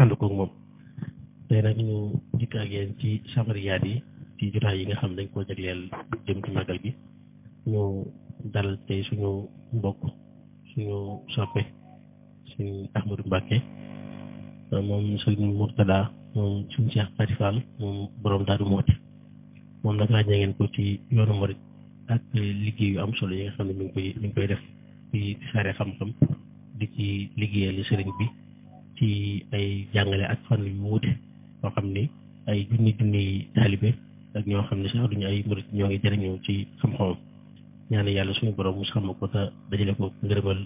ànd koog moom. tey nag ñu dikk ak yéen ci safariyaat yi ci jotaay yi nga xam dañ koo jagleel jëm ci màggal gi ñu dal tey suñu mbokk suñu soppe suñu Ahmadou Mbacké moom suñu Mourtada moom suñu Cheikh Khady Fall moom borom Daaru Muxti moom nag ràññee ngeen ko ci yoonu murit ak liggéey yu am solo yi nga xam ne mi ngi koy def ci saare xam-xam di ci liggéeyal sëriñ bi ci ay jàngale ak fan yu wuute yoo xam ni ay junni taalibe ak ñoo xam ne sax duñu ay murit ñoo ngi jëriñoo ci xam-xamam ñaan yàlla suñu borom mu sàmm ko te dajale ko ngërëmal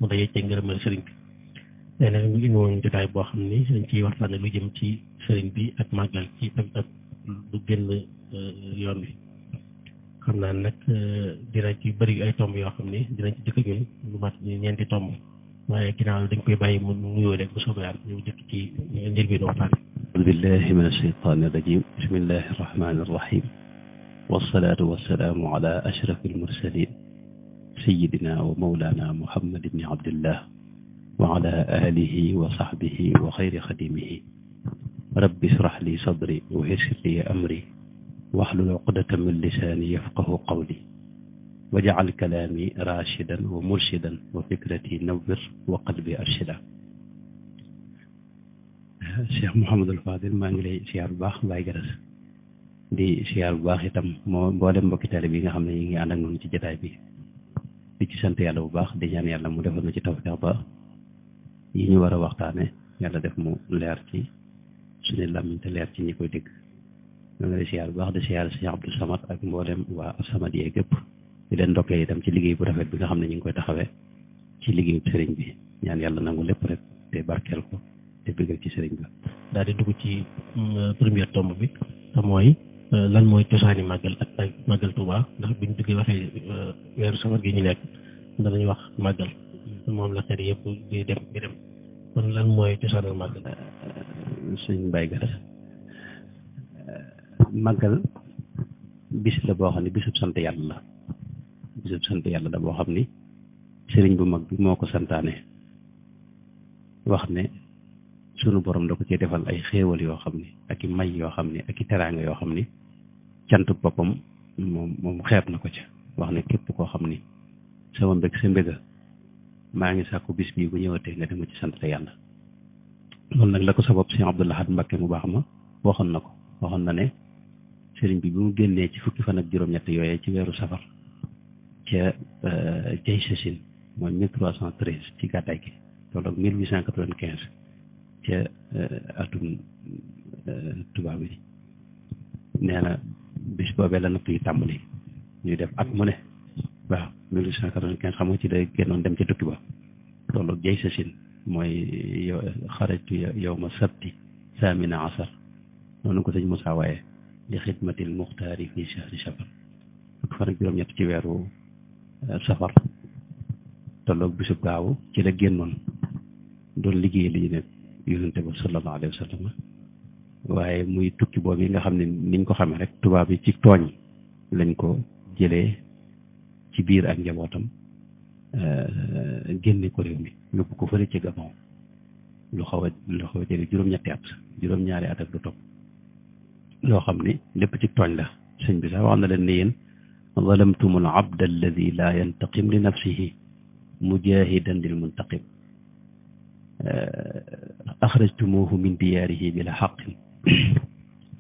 mu daje ci ngërëmal sëriñ bi. tey nag ñu indi woon jotaay boo xam ni dañ ciy waxtaane lu jëm ci sëriñ bi ak màggal ci ak lu génn yoon bi. xam naa nag dina ci bëri ay tomb yoo xam ni dinañ ci dëkk ñun lu mat ñeenti tomb waaye ginnaaw dañ koy bàyyi mu nuyoo rek bu soobee yàlla ñu dëkk ci njëlbéenu waxtaan bi. auzu billahi min ashaytaani rajim bismillahi rahmani rahim wasalaatu wasalaamu ala ashrafi almursalin sayidina wa mawlana muhammad ibni abdillah wa ala alihi wa sahbihi wa xayri xadimihi rabbi israh li sadri wa yassir li amri wahlul uqdatan min lisaani yafqahu qawli waj'al kalaami raashidan wa murshidan wa fikrati nawwir wa qalbi arshida. Cheikh Mouhamadul Fadil maa ngi lay siyaar bu baax Baye Garas di siyaar bu baax itam mboolem mbokki taalibe bi nga xam ne ñu ngi ànd ak ñun ci jotaay bi di ci sant yàlla bu baax di ñaan yàlla mu defal na ci tawfeex ba yi ñu war a waxtaane yàlla def mu leer ci suñu làmmiñ te leer ci ñi koy dégg. maa ngi lay siyaar bu baax di siyaar Cheikh Abdou Samad ak mboolem waa As-Samadiyya gépp di leen ndokkee itam ci liggéey bu rafet bi nga xam ne ñu ngi koy taxawee ci liggéeyu sëriñ bi ñaan yàlla nangu lépp rek te barkeel ko te bëggal ci sëriñ bi. daal di dugg ci première tomb bi te mooy lan mooy cosaani màggal ak màggal Touba ndax buñ duggee waxee weeru safar gi ñu nekk danañ wax màggal moom la xeet yëpp di dem kon lan mooy cosaanal màggal. suñ Baye Garas màggal bis la boo xam ne bisub sant yàlla la boo xam ni sëriñ bu mag bi moo ko santaane wax ne sunu borom da ko cee defal ay xéewal yoo xam ni ak i may yoo xam ni ak i teraanga yoo xam ni cantu boppam moom xeeb na ko ca wax ne képp koo xam ni sama mbég sa mbéga maa ngi sàkku bis bii bu ñëwatee nga dem ci sant yàlla. loolu nag la ko sabab Sëriñ Abdou Lahad Mbacké mu baax ma waxoon na ne sëriñ bi mu génnee ci fukki fan ak juróom-ñett yooyee ci weeru safar ca jay sasin mooy 1313 ci gàddaay gi tolloog 1895 ca atum tubaab bi nee na bis boobee la natt yi tàmbali ñuy def at mu ne waaw 1895 xam nga ci day génnoon dem ca tukki ba tolloog jay sasin mooy xarajtu yawma sabti saamina asar noonu ko sëñ Moussa waaye li xidmatil muxtaari fi shahri safar fukki fan ak juróom-ñett ci weeru safar tolloog bisub gaawu ci la génnoon doon liggéey li ñu ne yonente ba sallallahu alayhi wa sallam waaye muy tukki boobu yi nga xam ne niñ ko xamee rek tubaab yi ci tooñ lañ ko jëlee ci biir ak njabootam génne ko réew mi yóbbu ko fële ci Gabon lu xaw a jege juróom-ñetti at juróom-ñaari at ak lu topp loo xam ni lépp ci tooñ la sëñ bi sax wax na leen ne yéen zalamtumul abda alladi la yantaqim li nafsihi mujahidan lil muntaqim axrajtumuhu min diyaarihi bila xaqin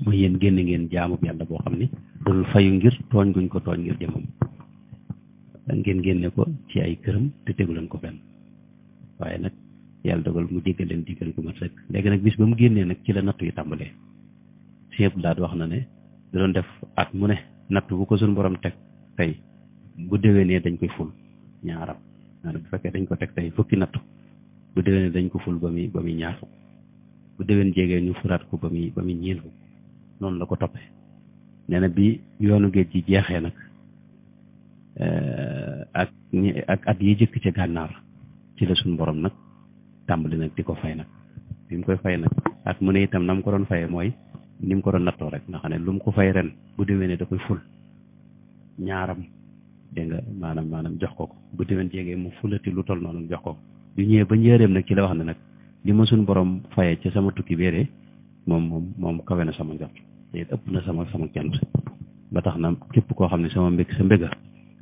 mooy yéen génn ngeen jaamub yàlla boo xam ni dul fayu ngir tooñ guñ ko tooñ ngir jëmam ngeen génne ko ci ay këram te tegu leen ko benn waaye nag yàlla dogal mu jéggal leen jéggal gu mat rek léegi nag bis ba mu génnee nag ci la nattu yi tàmbalee Cheikh Abdoulaye wax na ne da doon def at mu ne natt bu ko suñu borom teg tey bu déwénee dañ koy ful ñaaram maanaam bu fekkee dañ ko teg tey fukki natt bu déwénee dañ ko ful ba muy ñaar fukk bu déwén jegee ñu furaat ko ba muy ñeen fukk noonu la ko toppee nee na bi yoonu géej gi jeexee nag ak at yi jëkk ca gànnaar ci la suñu borom nag tàmbali nag di ko fay nag bi mu koy fay nag at mu ne itam na mu ko doon fayee mooy ni mu ko doon nattoo rek nga xam ne lu mu ko fay ren bu déwénee da koy ful ñaaram dégg nga maanaam jox ko bu déwén jegee mu fulati lu toll noonu jox ko yu ñëwee ba njëreem nag ci la wax ne nag li ma suñ borom faye ca sama tukki béere moom kawe na sama njort te it ëpp na sama cant ba tax na képp koo xam ne sama mbég sa mbéga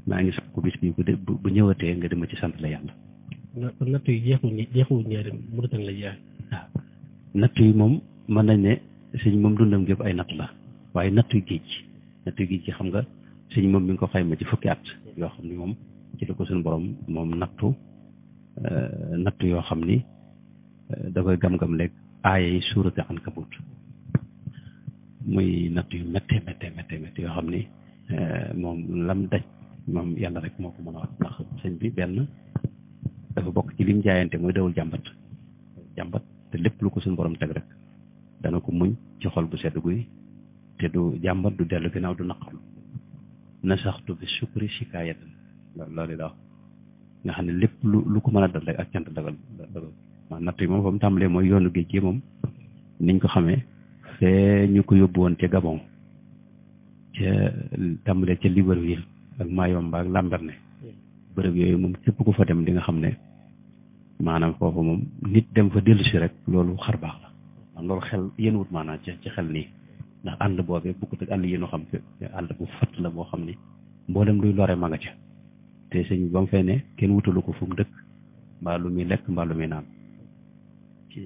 maa ngi sakku bis bi bu ñëwatee nga dima ci sant la yàlla. natt yi jeexu ñaari Mauritanie la jeex. waaw natt yi moom mën nañ ne sëñ moom dundam gépp ay natt la waaye nattu géej gi xam nga sëñ moom mi ngi ko xayma ci fukki at yoo xam ni moom ci la ko suñu borom moom nattu yoo xam ni da koy gam-gam léeg aaya yi suurate Ankabut muy natt yu méttee yoo xam ni moom lam daj moom yàlla rek moo ko mën a wax ndax sëñ bi benn dafa bokk ci lim jaayante mooy dawul jàmbat te lépp lu ko suñu borom teg rek dana ko muñ ci xol bu sedd guy te du jàmbat du dellu ginnaaw du naqarlu nasaxtu bi sukri shikaayatan loolu la wax nga xam ne lépp lu ko mën a dal rek ak cant dagal waaw natt yi moom fa mu tàmbalee mooy yoonu géej gi moom niñ ko xamee fee ñu ko yóbbu woon ca Gabon ca tàmbalee ca Libreville ak Mayomba ak Lambaréné bërëb yooyu moom képp ku fa dem di nga xam ne maanaam foofu moom nit dem fa dellu si rek loolu xar baax la loolu xel yéen wut maanaam ci xel nii ndax àll boobee bukkut ak àll yéenu xam àll bu fat la boo xam ni mboolem luy lore ma nga ca te sëñ ba mu fay ne kenn wutalu ko fu mu dëkk mbaa lu muy lekk mbaa lu muy naan ci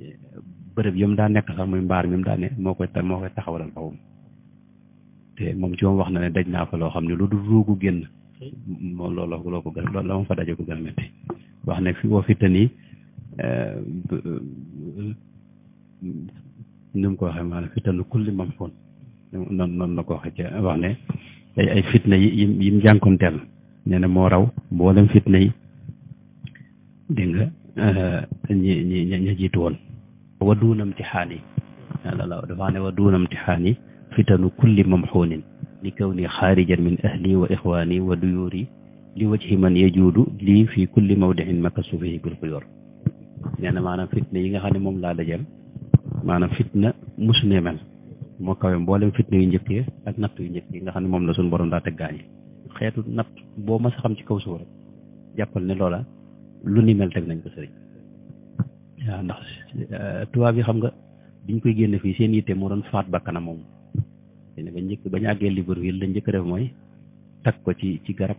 bërëb yam daa nekk sax muy mbaar mi mu daa ne moo koy taxawalal bawum te moom ci moom wax na ne daj naa fa loo xam ne lu dul ruugu génn moom loo ko gën loolu la ma fa daje ko gën a métti wax ne fi woo fi tani ni mu ko waxee maanaam fitanu kulli mam foon noonu la ko waxee ca wax ne ay fitna yi mu jànkonteel nee na moo raw mboolem fitna yi dégg nga ñi jiitu woon wa duunam tixaan yi la dafa ne wa duunam tixaan yi fitanu kulli mamxuunin li kaw ni xaarijan min ahli wa ixwaani wa duyuuri li wajhi man yajuudu lii fi kulli mawdixin makasu fihi bil xuyoor nee na maanaam fitna yi nga xam ne moom laa dajal maanaam fitna musu ne mel moo kawe mboolem fitna yu njëkk yi ak natt yu njëkk yi nga xam ne moom la suñu borom daa teg gaañi xeetu natt boo mas a xam ci kaw suuf rek jàppal ne loola lu ni mel teg nañ ko sëriñ waaw ndax tubaab yi xam nga biñ koy génn fii seen yitte moo doon faat bakkanam moom bañ àggee Libreville la njëkk def mooy tag ko ci garab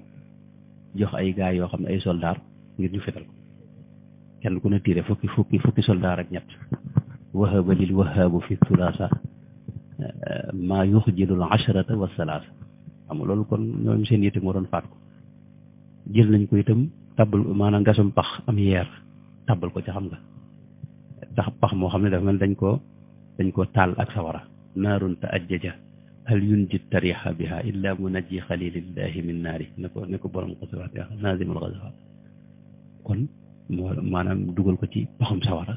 jox ay gaay yoo xam ne ay soldaar ngir ñu fetal ko kenn ku ne tiire fukki soldaar ak ñett wahaba lil wahaabu fi thulaasa maa yuxjilul asharata wa salaasa xam nga loolu kon ñoom seen yitte moo doon faat ko jël nañ ko itam tabbal maanaam gasum pax am yeer tabbal ko ca xam nga tax pax moo xam ne dafa mel dañ ko taal ak sawara naarun ta ajjaja hal yunji tariha biha illa munajji xalilillahi min naari ne ko borom xasawaat ya naazimul xasawaat kon moo maanaam dugal ko ci paxum sawara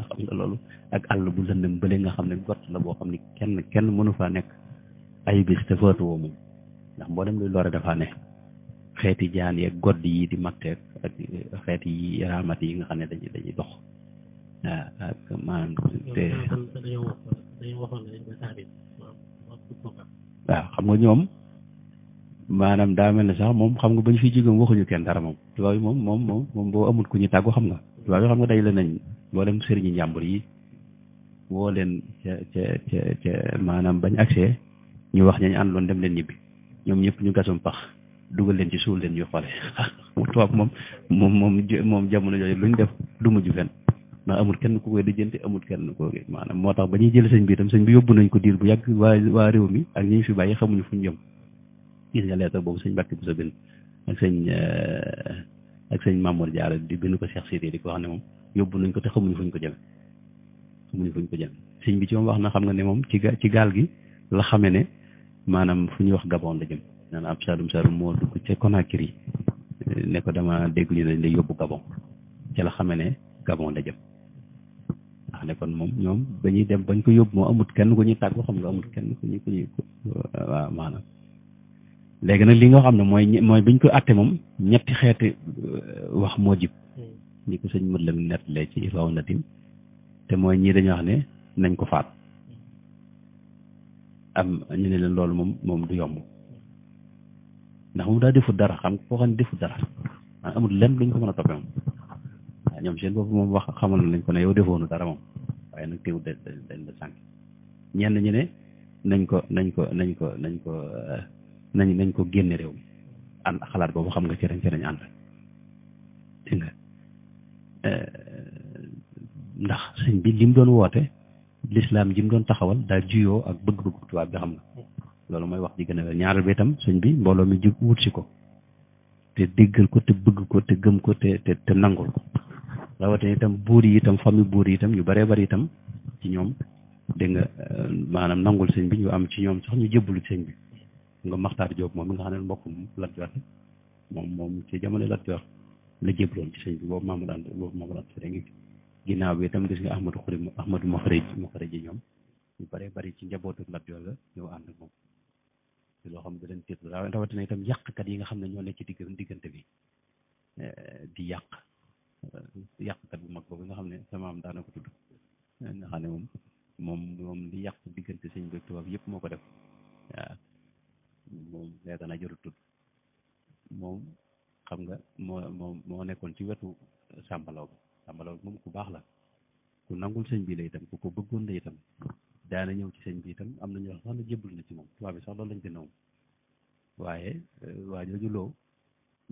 xam nga loolu ak àll bu lëndëm bële nga xam ne gott la boo xam ne kenn mënu faa nekk ay bis te faatu woo moom ndax mboolem luy lore dafaa ne xeeti jaan yeeg godd yi di matteeg ak xeeti yi raamat yi nga xam ne dañuy dox waaw ak maanaam te waaw xam nga ñoom maanaam daa mel ne sax moom xam nga bañ fi jóge waxuñu kenn dara moom tubaab yi moom boo amul ku ñu tàggu xam nga tubaab yi xam nga day la nañ mboolem sëriñi njàmbur yi woo leen ca maanaam bañ accès ñu wax ñañ àndoon dem leen ñibbi ñoom ñëpp ñu gasum pax dugal leen ci suul leen ñuy xoole tubaab moom jamono yooyu luñ def du mujj fenn ndax amul kenn ku koy lijjanti amul kenn ko maanaam moo tax ba ñuy jël sëñ bi itam sëñ bi yóbbu nañ ko diir bu yàgg waa réew mi ak ñi fi bàyyi xamuñu fuñ jëm gis nga leetar boobu sëñ Mbàkke bu sa bind ak sëñ Mamour Diarra di bind ko Cheikh Sidi di ko wax ne moom yóbbu nañ ko te xamuñu fuñ ko jëm sëñ bi ci moom wax na xam nga ne moom ci gaal gi la xame ne maanaam fu ñuy wax Gabon la jëm naan ab Saalum moo dugg ca Conakry ne ko dama dégg ñu dañ lay yóbbu Gabon ca la xame ne Gabon la jëm ndax ne kon moom ñoom dañuy dem bañ ko yóbbu moo amut kenn ku ñuy tàggu xam nga amut kenn ku ñuy waaw maanaam léegi nag li nga xam ne mooy biñ ko àtte moom ñetti xeeti wax moo jib ñi ko sëñ mët la nettalee ci Irwaaw Nadim te mooy ñii dañoo wax ne nañ ko faat am ñu ne leen loolu moom du yomb ndax moom daa defut dara xam nga koo xam ne defut dara amul lenn luñ ko mën a toppee moom ñoom seen bopp moom wax xamal nañ ko ne yow defoonu dara moom waaye nag teewul dañ la sànq ñenn ñi ne nañ ko génne réew mi ànd xalaat boobu xam nga ci lañ ànd dégg nga ndax sëñ bi li mu doon woote lislaam ji mu doon taxawal daa juyoo ak bëgg-bëgg tubaab bi xam nga loolu mooy wax ji gën a wér ñaareel bi itam sëñ bi mbooloo mi jub wut si ko te déggal ko te bëgg ko te gëm ko te nangul ko rawatina itam buur yi itam famille buur yi itam ñu bëree bëri itam ci ñoom dégg nga maanaam nangul sëñ bi ñu am ci ñoom sax ñu jébbalu sëñ bi nga Maxtaar Jóob moom mi nga xam ne mbokk Lat Joor moom ci jamono Lat Joor la jébloon ci sëñ bi boobu Mamadou Anta Sëriñ ngi ginnaaw bi itam gis nga Ahmadou Maxareji ñoom ñu bëree bëri ci njabootu Lat Joor la ñëw ànd ak moom ci loo xam ne da leen tiitlu rawatina itam yàqkat yi nga xam ne ñoo nekk ci diggante bi di yàqkat bu mag boobu nga xam ne sama am daana ko tudd nga xam ne moom li yàq diggante sëñ bi tubaab yëpp moo ko def waaw moom yaakaar naa jarul tudd moom xam nga moo nekkoon ci wetu sàmbalaw bi moom ku baax la ku nangul sëñ bi la itam ku ko bëggoon la itam daana ñëw ci sëñ bi itam am na ñoo xam ne jébbal na ci moom tubaab bi sax loolu lañ gën a waaye waa jooju loo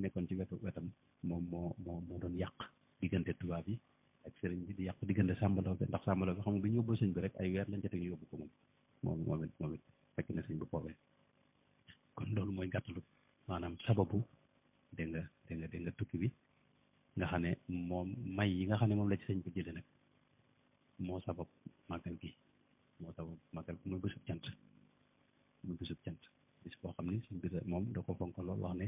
nekkoon ci wetam moom moo doon yàq diggante tubaab yi ak sëriñ bi di yàq diggante sàmbalaw bi ndax sàmbalaw bi xam nga bi ñu yóbboo sëñ bi rek ay weer lañ ca teg ñu yóbbu ko moom it fekk na sëñ bi foofee kon loolu mooy gàttalu maanaam sababu dégg nga tukki bi nga xam ne moom may yi nga xam ne moom la ci sëñ bi jëlee nag moo sabab màggal gi mooy bésub cant bis boo xam ne suñ bi moom da ko fonk lool wax ne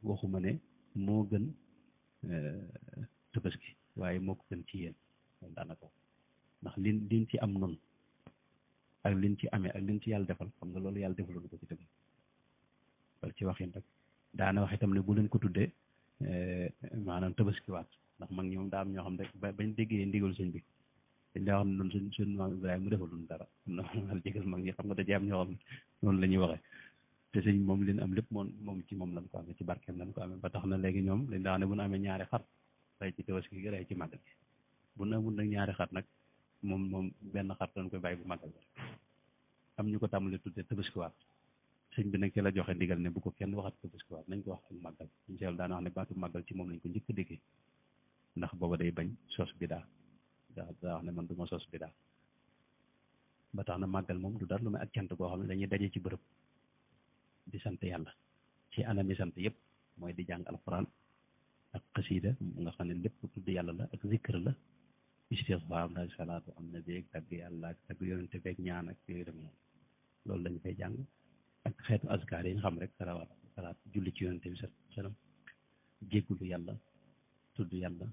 waxuma ne moo gën tabaski waaye moo ko gën ci yéen moom daanaka ndax liñ ci am noonu ak liñ ci amee ak liñ ci yàlla defal xam nga loolu yàlla defaloon ko ci tamit wala ci waxin rek daana wax itam ne bu leen ko tuddee maanaam tabaskiwaat ndax mag ñi moom daa am ñoo xam ne bañ déggee ndigal sëñ bi dañ daa wax ne noonu suñ maam Ibrahima mu defalun dara na jégal mag ñi xam nga dajee am ñoo xam noonu la ñuy waxee te sëñ moom leen am lépp moom ci moom lañ ko amee ci barkeem lañ ko amee ba tax na léegi ñoom dañ daa wax ne bu ñu amee ñaari xar rey ci tabaski gi rey ci màggal gi bu ñu amul nag ñaari xar nag moom benn xar dañ koy bàyyi bu màggal am ñu ko tàmbalee tuddee tabaskiwaat sëñ bi nag ci la joxe ndigal ne bu ko kenn waxat tabaskiwaat nañ ko wax ak màggal incha allah daana wax ne baatu màggal ci moom lañ ko njëkk a déggee ndax booba day bañ sos bidaa daa wax ne man du ma sos bidaa ba tax na màggal moom du dara lu may ak cant koo xam ne dañuy daje ci bërëb di sant yàlla ci anami sant yëpp mooy di jàng alquran ak xasiida nga xam ne lépp tudd yàlla la ak zikr la istixfaar am na salaatu am na beeg tagg yàlla ak tagg yonente beeg ñaan ak yooyu dem noonu loolu lañu fay jàng ak xeetu askar yi nga xam rek salaat julli ci yonente bi sallam jéggulu yàlla tudd yàlla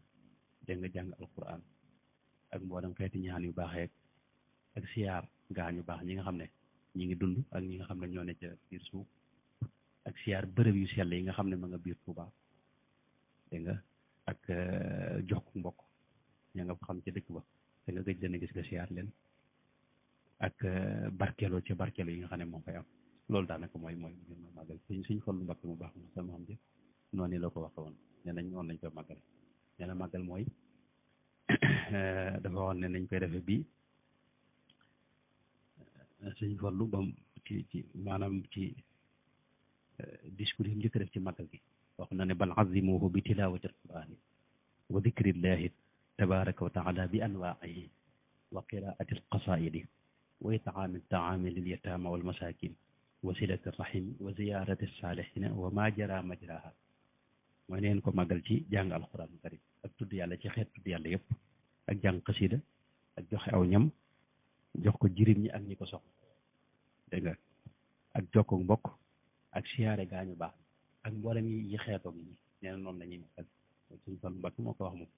dégg nga jàng alquran ak mboolem xeeti ñaan yu baaxee ak siyaar gaa ñu baax ñi nga xam ne ñi ngi dund ak ñi nga xam ne ñoo ne ca biir suuf ak siyaar bërëb yu sell yi nga xam ne ma nga biir Tuuba dégg nga ak jox ko mbokk ña nga xam ca dëkk ba te nga gëj dana gis nga siyaar leen ak barkeeloo ca barkeeloo yi nga xam ne moo fay am loolu daanaka mooy màggal suñ Fallu Mbàkke mu baax ma sama xam ji noonu la ko waxe woon nee nañ noonu lañ koy màggal nee na màggal mooy dafa waxoon ne nañ koy defee bii suñ Fallu ba ci maanaam ci discours yi njëkk def ci màggal gi wax na ne bal azimuhu bi tilawati alqurani wa dikrillahi tabaraka wa taala bi anwaihi wa qiraati alqasaidi wa itaami taami lilyatama walmasakin wa silati rahim wa ziyarati salihina wa ma jara majraha mooy neen ko màggal ci jàng alquran karim ak tudd yàlla ci xeet tudd yàlla yëpp ak jàng xasida ak joxe aw ñam jox ko jirim ñi ak ñi ko soxla dégg nga ak jokko mbokk ak siyaare gaañu baax ak mboolem yi xeetoog yi nee na noonu la ñuy màggal suñ Fallu Mbàkke moo ko wax moom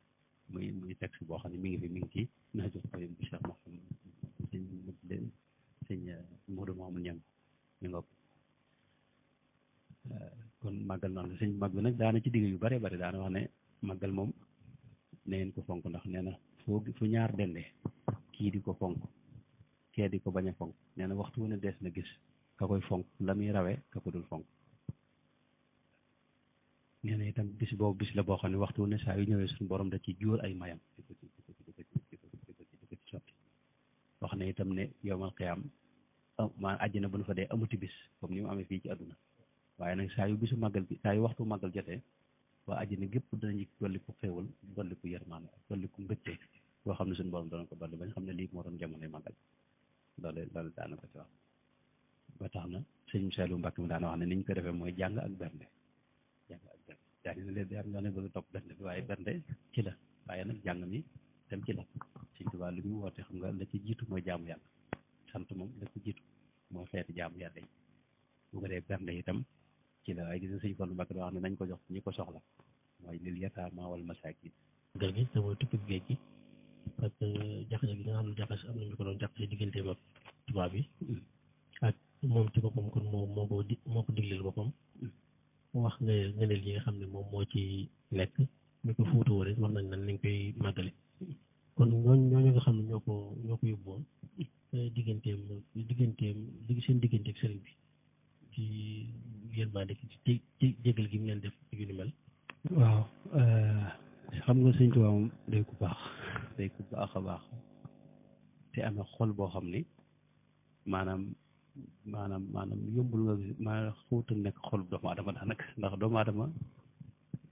muy texte boo xam ne mi ngi ci Nahjul Qadim bu Cheikh Mouhamed sëñ Modou Mamoun Niang ñu nga kon màggal noonu sëñ mag bi nag daana ci digg yu bare bari daana wax ne màggal moom na ngeen ko fonk ndax nee na fu ñaar dendee kii di ko fonk kee di ko bañ a fonk nee na waxtu wu ne dees na gis ka koy fonk la muy rawee ka ko dul fonk nee na itam bis boobu bis la boo xam ne waxtu ne saa yu ñëwee suñu borom da ci jóor ay mayam di ko ci sotti wax ne itam ne yowmal qiyaam maa àjjana bu nu fa dee amuti bis comme ni mu amee fii ci àdduna waaye nag saa yu bisu màggal bi saa yu waxtu màggal jotee waa àjjana gépp danañu dolli ko xéewal dolli ko yërmaane dolli ko mbëtte boo xam ne suñu borom doon ko dolli ba nga xam ne lii moo doon jamonoy màggal loolu daana ko ci wax ba tax na sëñ Saliou Mbacke mi daana wax ne ni ñu ko defee mooy jàng ak bernde yaa ngi ne leen am ñoo ne bëgg topp bernde bi waaye bernde ci la waaye nag jàng mi dem ci la Sëñ Tuubaa li muy woote xam nga la ci jiitu mooy jaamu yàlla sant moom la ci jiitu mooy xeeti jaamu yàlla yi bu ko dee bernde itam ci la waaye gis nga sëñ Fallu Mbàkke da wax ne nañ ko jox ñi ko soxla mooy lil yataama wal masaakiin gal gi te mooy tukkib géej gi ak jaxase gi nga xam ne jaxase am nañu ko doon jaxase digganteem ak tubaab bi ak moom ci boppam kon moo ko digleel boppam wax ngëneel yi nga xam ne moom moo ci nekk ñu ko fuutu wala wax nañ nan lañ koy màggale kon ñooñu nga xam ne ñoo ko yóbbuwoon digganteem seen diggante ak sëriñ bi ci yërmande ci jégal gi mu leen def yu ni mel. waaw xam nga sëñ Tuubaa moom day ku baax a baax te amee xol boo xam ni maanaam yombul nga gis maanaam xóotal nekk xol doomu aadama daanaka ndax doomu aadama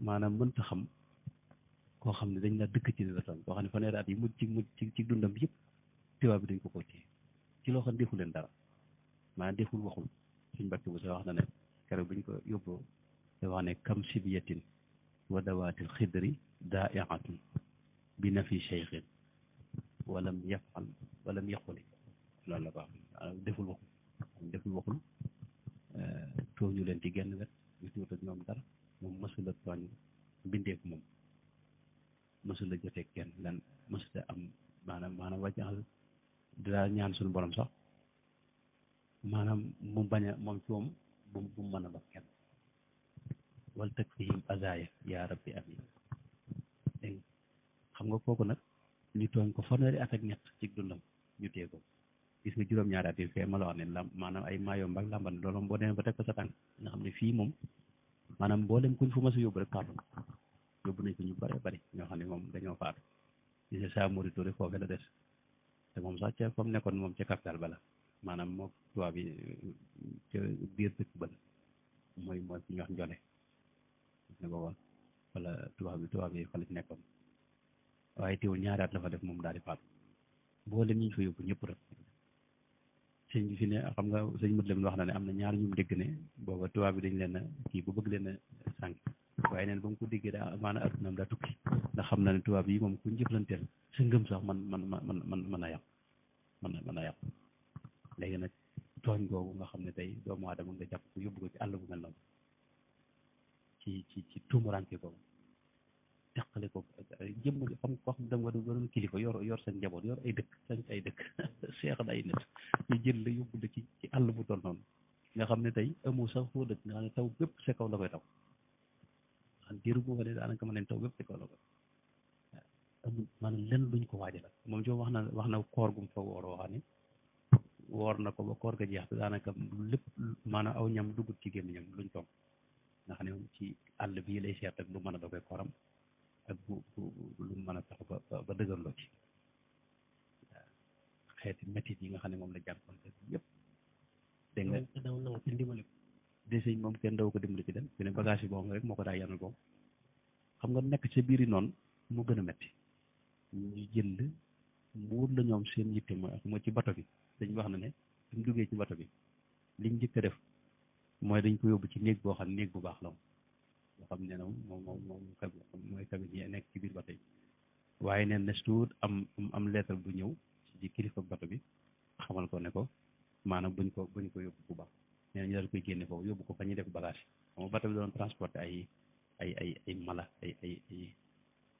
maanaam mënta xam koo xam ne dañ la dëkk ci la tam koo xam ne fanweeri at yi mujj ci dundam yëpp tubaab bi dañ ko téye ci loo xam ne defu leen dara maanaam deful waxul suñ Mbàkke bu sa wax na ne keroog biñ ko yóbboo da wax ne kam sibiyatin wa dawaatil xidri daa'iatun bi nafi cheikhin walam yafal walam yaquli loolu la ko wax deful waxul tooñu leen ci genn wet ñu tuut ak ñoom dara moom mësula tooñ mbindeef moom mësula jotee kenn lan mësula am maanaam wàccaxal dinaa ñaan suñu borom sax maanaam mu bañ a moom ci moom bu mu mën a ba kenn wal teg fihim azaya yaa rabbi amin dégg xam nga kooku nag ñu tooñ ko fanweeri at ak ñett ci dundam ñu téye ko gis nga juróom-ñaari at yi fee ma la wax ne maanaam ay maayom ak lamban loolu boo demee ba teg ko sa tànk nga xam ne fii moom maanaam mboolem kuñ fu ma sa yóbbu rek faatu yóbbu nañ ko ñu bare bari ñoo xam ne moom dañoo faatu gis nga saa Mori Touré foofee la des te moom sax ca fa mu nekkoon moom ca capital bala maanaam moo tubaab yi ca biir dëkk ba la mooy fi ñuy wax njole ne booba wala tubaab yi fa la nekkoon waaye teewul ñaari at la fa def moom daal di faatu mboolem ñi ñu fa yóbbu ñëpp rek sëñ bi fi ne xam nga sëñ Moutlem wax na ne am na ñaar ñu dégg ne booba tubaab bi dañ leen a kii bu bëgg leen a sànq waaye neen ba mu ko déggee daa maanaam addunaam daa tukki ndax xam na ne tubaab yi moom ku njëflanteel sa ngëm sax mën a yàq mën a yàq léegi nag tooñ googu nga xam ne tey doomu aadama nga jàpp ko yóbbu ko ci àll bu mel noonu ci tuumuranke boobu teqale ko jëm xam ko xam dem nga doon kilifa yor seen njaboot yor ay dëkk sañ ay dëkk seexal ay nit ñu jël la yóbbu la ci àll bu toll noonu nga xam ne tey amoo sax foo dëkk nga xam ne taw bépp sa kaw la koy taw xam diiru boo fa ne daanaka mën nañ taw bépp sa kaw la koy amul maanaam lenn luñ ko waajal moom ci wax na koor gum fa woor wax ne woor na ko ba koor ga jeex te daanaka lépp maanaam aw ñam dugut ci gémmiñam luñ toog nga xam ne moom ci àll bii lay seet ak lu mën a doge kooram ak bu lu mën a tax ba dëgërloo ci xeeti métit yi nga xam ne moom la jànkoonte yëpp dégg nga daw nangu ci ndimbali de sëñ moom kenn daw ko dimbali ci dem fi ne bagage yi boobu rek moo ko daa yanal boobu xam nga nekk ca biir yi noonu mu gën a métti ñu jënd muur la ñoom seen yitte mooy ci bato bi dañ wax na ne duñ duggee ci bato bi liñ njëkk a def mooy dañ ko yóbbu ci néeg boo xam néeg bu baax la boo xam ne moom mooy cabine yi nekk ci biir bato yi waaye neen ne tuut am lettre bu ñëw ci kilifa bato bi xamal ko ne ko maanaam buñ ko yóbbu bu baax nee na ñu daal koy génne foofu yóbbu ko fa ñuy def bagage xam nga bato bi doon transporter ay mala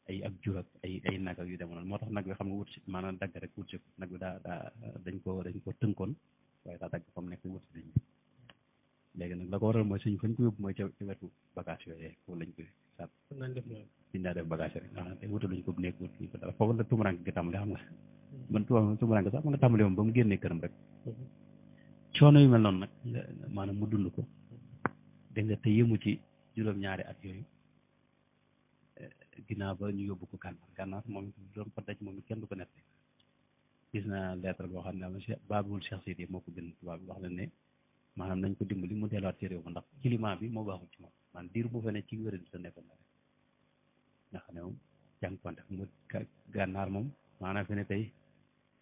ay ak jur ak ay nag ak yu demoon moo tax nag bi xam nga wut si maanaam dagg rek wut si ko nag bi daa dañ ko tënkoon waaye daa dagg fa mu nekk wut si dañ léegi nag la ko waral mooy suñ fañ ko yóbbu mooy ca wetu bagage yooyu foofu lañ koy sàpp diñ daa def bagage rek nga xam ne wutaluñ ko néeg wut ñu ko dara foofu la tumurank gi tàmbali xam nga man tumurank sax ma nga tàmbali moom ba mu génnee këram rek coono yu mel noonu nag maanaam mu dund ko dégg nga te yëmu ci juróom-ñaari at yooyu ginnaaw ba ñu yóbbu ko gànnaar moom doon fa daj moom it kenn du ko nett gis naa lettre boo xam ne am Babul Cheikh Sidi moo ko bind tubaab bi wax na ne maanaam nañ ko dimbali mu delluwaat ci réew ma ndax climat bi moo baaxul ci moom maanaam diir bu fa ne ci wéra di sa nekkoon na rek nga xam ne moom jànkonte mu gànnaar moom maanaam fi ne tey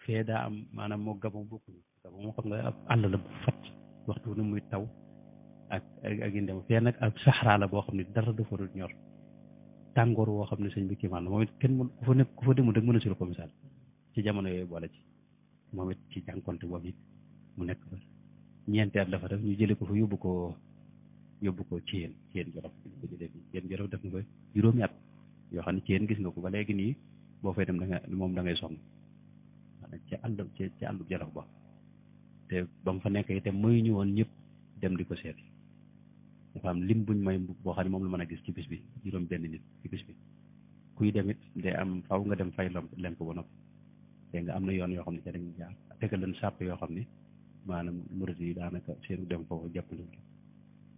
fee daa am maanaam moo Gabon bokkuñu Gabon moo xam nga ab àll la bu fat waxtu ni muy taw ak indem fee nag ab saxaraa la boo xam ne dara dafa dul ñor tàngoor woo xam ne sëñ bi kiimaan la moom it kenn mën ku fa demul rek mën a si la ko misaal ci jamono yooyu boole ci moom it ci jànkonte boobu it mu nekk fa ñeenti at la fa def ñu jële ko fa yóbbu ko ci yéen Jolof ko jëlee bi yéen Jolof def na ko juróomi at yoo xam ne ci yéen gis nga ko ba léegi nii boo fay dem da ngay sonn maanaam ci àllu Jolof ba te ba mu fa nekk itam muy ñu woon ñëpp dem di ko seet dafa am lim buñ may boo xam ne moom la mën a gis ci bis bi juróom benn nit ci bis bi kuy demit day am faw nga dem fay lemp ba noppi te nga am na yoon yoo xam ne ca dañuy jaar tegal leen sàpp yoo xam ne maanaam murid yi daanaka seenu dem foofu jàppale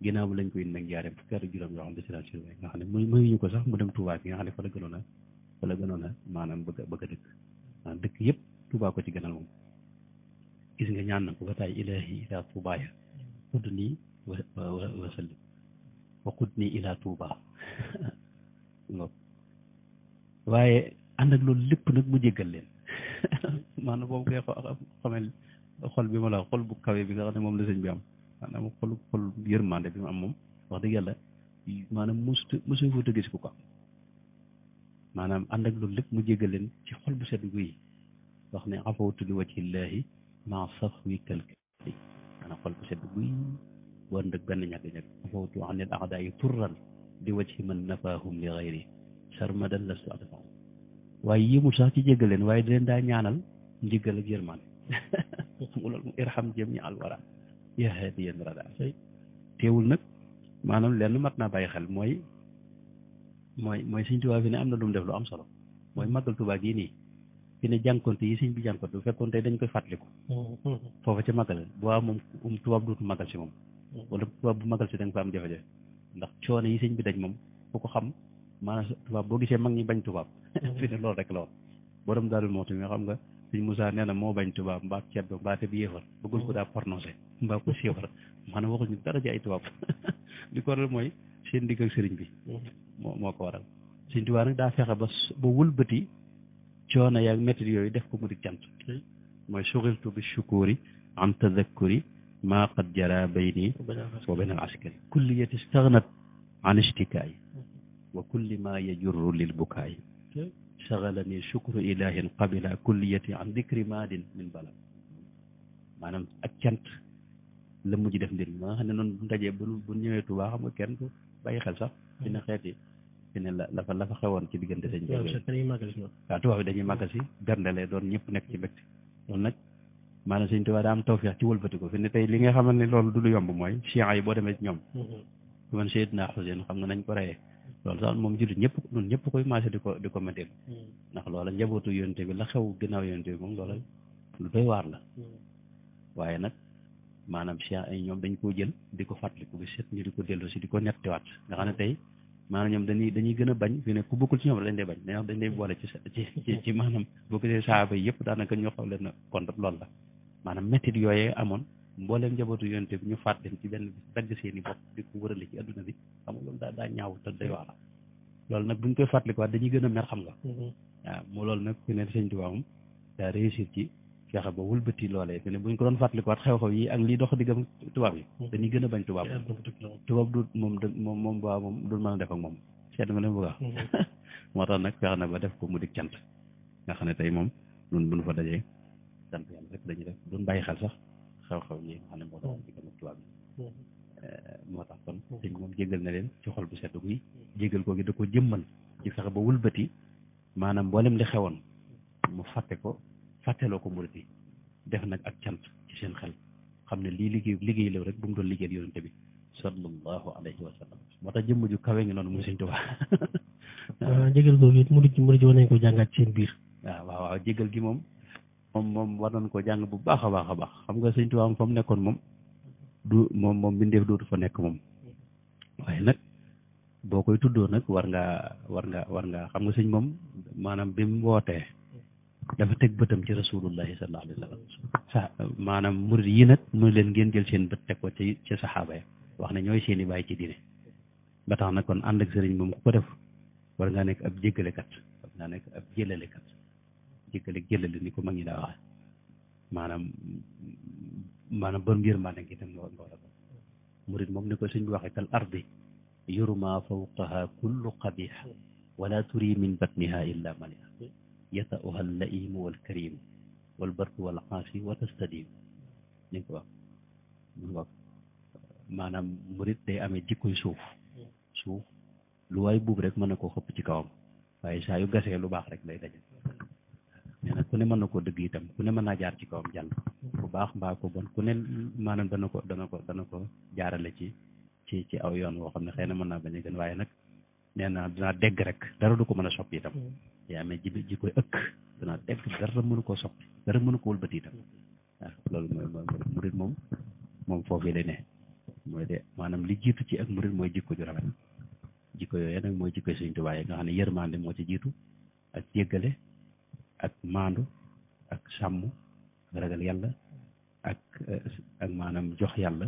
ginnaaw bi lañ koy indi nag jaaree fukki at ak juróom yoo xam ne dina surveillé nga xam ne mayuñu ko sax mu dem Touba bi nga xam ne fa la gënoon a maanaam bëgg a dëkk maanaam dëkk yëpp Touba ko ci gënal moom gis nga ñaan na ko ba taay ilahi ila Toubaaya xudd nii wa sallim wa xudd nii ila Touba waaye ànd ak loolu lépp nag mu jéggal leen maanaam boobu ngay xamel xol bi ma la xol bu kawe bi nga xam ne moom la sëñ bi am maanaam xol yërmande bi mu am moom wax dëgg yàlla maanaam mosu fa gis ku ko maanaam ànd ak loolu lépp mu jéggal leen ci xol bu sedd guy wax ne afawtu li wajhillahi maa safwi kalkali maanaam xol bu sedd guy war ndëg benn ñàkk-ñàkk afawtu anil a'daa'i turran li wajhi man nafaahum li ghayri sarmadan lastu adfa waaye yëmul sax ci jéggal leen waaye di leen daa ñaanal njéggal ak yërmande mu loolu mu irham jami al wara ya hadiyan rada teewul nag maanaam lenn mat naa bàyyi xel mooy sëñ Tuubaa fi ne am na lu mu def lu am solo mooy màggal Tuubaa gii nii fi ne jànkonte yi sëñ bi jànkonte bu fekkoon tey dañ koy fàttaliku foofa ca màggal bu waa moom tubaab dootu màggal si moom wala tubaab bu màggal si da nga fa am jafe-jafe ndax coono yi sëñ bi daj moom ku ko xam maanaam tubaab boo gisee mag ñi bañ tubaab fi ne loolu rek la woon borom Daaru Muxti mi xam nga sëñ Moussa nee na moo bañ tubaab mbaa ceeb ba mbaa te bi yéefar bëggul ko daa prononcé mbaa ko siifar maanaam waxuñu dara ci ay tubaab li ko waral mooy seen digg ak sëriñ bi moo ko waral sëñ Tuubaa nag daa fexe ba wëlbati coono yaag métti yooyu def ko mu di cant mooy suxiltu bi shukuri an tadakkuri maa qad jara bayni wa bayna al askari kulliyati stagnat an ishtikaay wa kulli ma yajurru lil bukaay sagalani shukru ilahin qabila kulliyati an dikri maadin min bala maanaam ak cant la mujj def mbir mi ma nga xam ne noonu bu ndajee bu ñëwee Tuubaa xam nga kenn du bàyyi xel sax dina xeeti fi ne la fa xewoon ci diggante sëñ bi waaw tubaab bi dañuy màggal si berndele doon ñëpp nekk ci mbégte loolu nag maanaam sëñ Tuubaa daa am tawfeex ci wëlbati ko fi ne tey li nga xamal ne loolu du lu yomb mooy chiites yi boo demee ci ñoom su man Seydina Xuseyn xam nga nañ ko reyee loolu sax moom jullit ñëpp ñun ñëpp koy maase di ko métteel ndax loola njabootu yonente bi la xew ginnaaw yonente bi moom loola lu doy waar la waaye nag maanaam chiites yi ñoom dañ koo jël di ko fàttaliku bi set ñu di ko dellu si di ko nettiwaat nga xam ne tey maanaam ñoom dañuy gën a bañ fi ne ku bokkul ci ñoom dañ lay bañ dañ lay boole ci maanaam boo gisee saaba yi yëpp daanaka ñoo xaw leen contre loolu la maanaam méttit yooyee amoon mbooleem njabootu yonente bi ñu faat leen ci benn bis dagg seeni bopp di ko wërale ci adduna bi xam nga loolu daa ñaaw te day waar loolu nag buñ koy fàttalikuwaat dañuy gën a mer xam nga waaw mu loolu nag fi ne sëñ Tuubaa moom daa réussir ci fexe ba wëlbati loolee fi ne buñ ko doon fàttalikuwaat xew-xew yi ak lii dox diggam tubaab yi dañuy gën a bañ tubaab du moom waaw moom du mën a def ak moom seet nga leen bëgg a moo tax nag fexe na ba def ko mu di cant nga xam ne tey moom ñun buñ fa dajee sant yàlla rek dañuy def duñ bàyyi xel sax xew-xew yi nga xam ne moo tax diggam ak tubaab yi moo tax kon sëñ moom jégal na leen ci xol bu sedd guy jégal ko gi da ko jëmmal ci fexe ba wëlbati maanaam mboolem li xewoon mu fàtte ko fàtteloo ko murit yi def nag ak cant ci seen xel xam ne lii liggéey la rek bu mu doon liggéeyal yonente bi sallallahu alayhi wa sallam moo tax jëmm ju kawe ngi noonu muy sëñ Tuubaa waaw jégal googu it murit war nañ ko jàngaat seen biir waaw jégal gi moom war nañ ko jàng bu baax a baax a baax xam nga sëñ Tuubaa fa mu nekkoon moom du moom mbindeef dootu fa nekk moom waaye nag boo koy tuddoo nag war ngaa xam nga sëñ moom maanaam bi mu wootee dafa teg bëtam ci rasulullahi sallallahu alayhi wa sallam maanaam murid yi nag mu leen ngeen jël seen bët teg ko ci saxaaba yi wax ne ñooy seen i bàyyi ci diine ba tax na kon ànd ak sëriñ moom ku ko def war ngaa nekk ab jéggalekat war ngaa nekk ab jëlalekat jëlale ni ko mag ñi daa waxe maanaam bon ngir maa nekk itam nga war a ko murid moom ni ko sëñ bi waxee kal ardi yurma fawqaha kullu qabih wala turi min batniha illa maliha yata'uha al-la'imu wal karimu wal bardu wal qaasi wa tastadim ni ko wax maanaam murid day amee jikkoy suuf lu waay buub rek mën na koo xëpp ci kawam waaye saa yu gasee lu baax rek lay daje nee na ku ne mën na koo dëgg itam ku ne mën naa jaar ci kawam jàll bu baax mbaa ko bon ku ne maanaam dana ko jaarale ci aw yoon woo xam ne xëy na mën naa bañ a gën waaye nag nee na dinaa dégg rek dara du ko mën a soppi itam yaa amee ji koy ëkk dinaa dégg dara mënu koo soppi dara mënu ko wëlbati itam waaw loolu mooy murid moom foofii lay ne mooy de maanaam li jiitu ci ak murid mooy jikko ju rafet jikko yooyu nag mooy jikko Sëriñ Tuubaa yi nga xam ne yërmande moo ci jiitu ak jéggale ak maandu ak sàmm ak ragal yàlla ak maanaam jox yàlla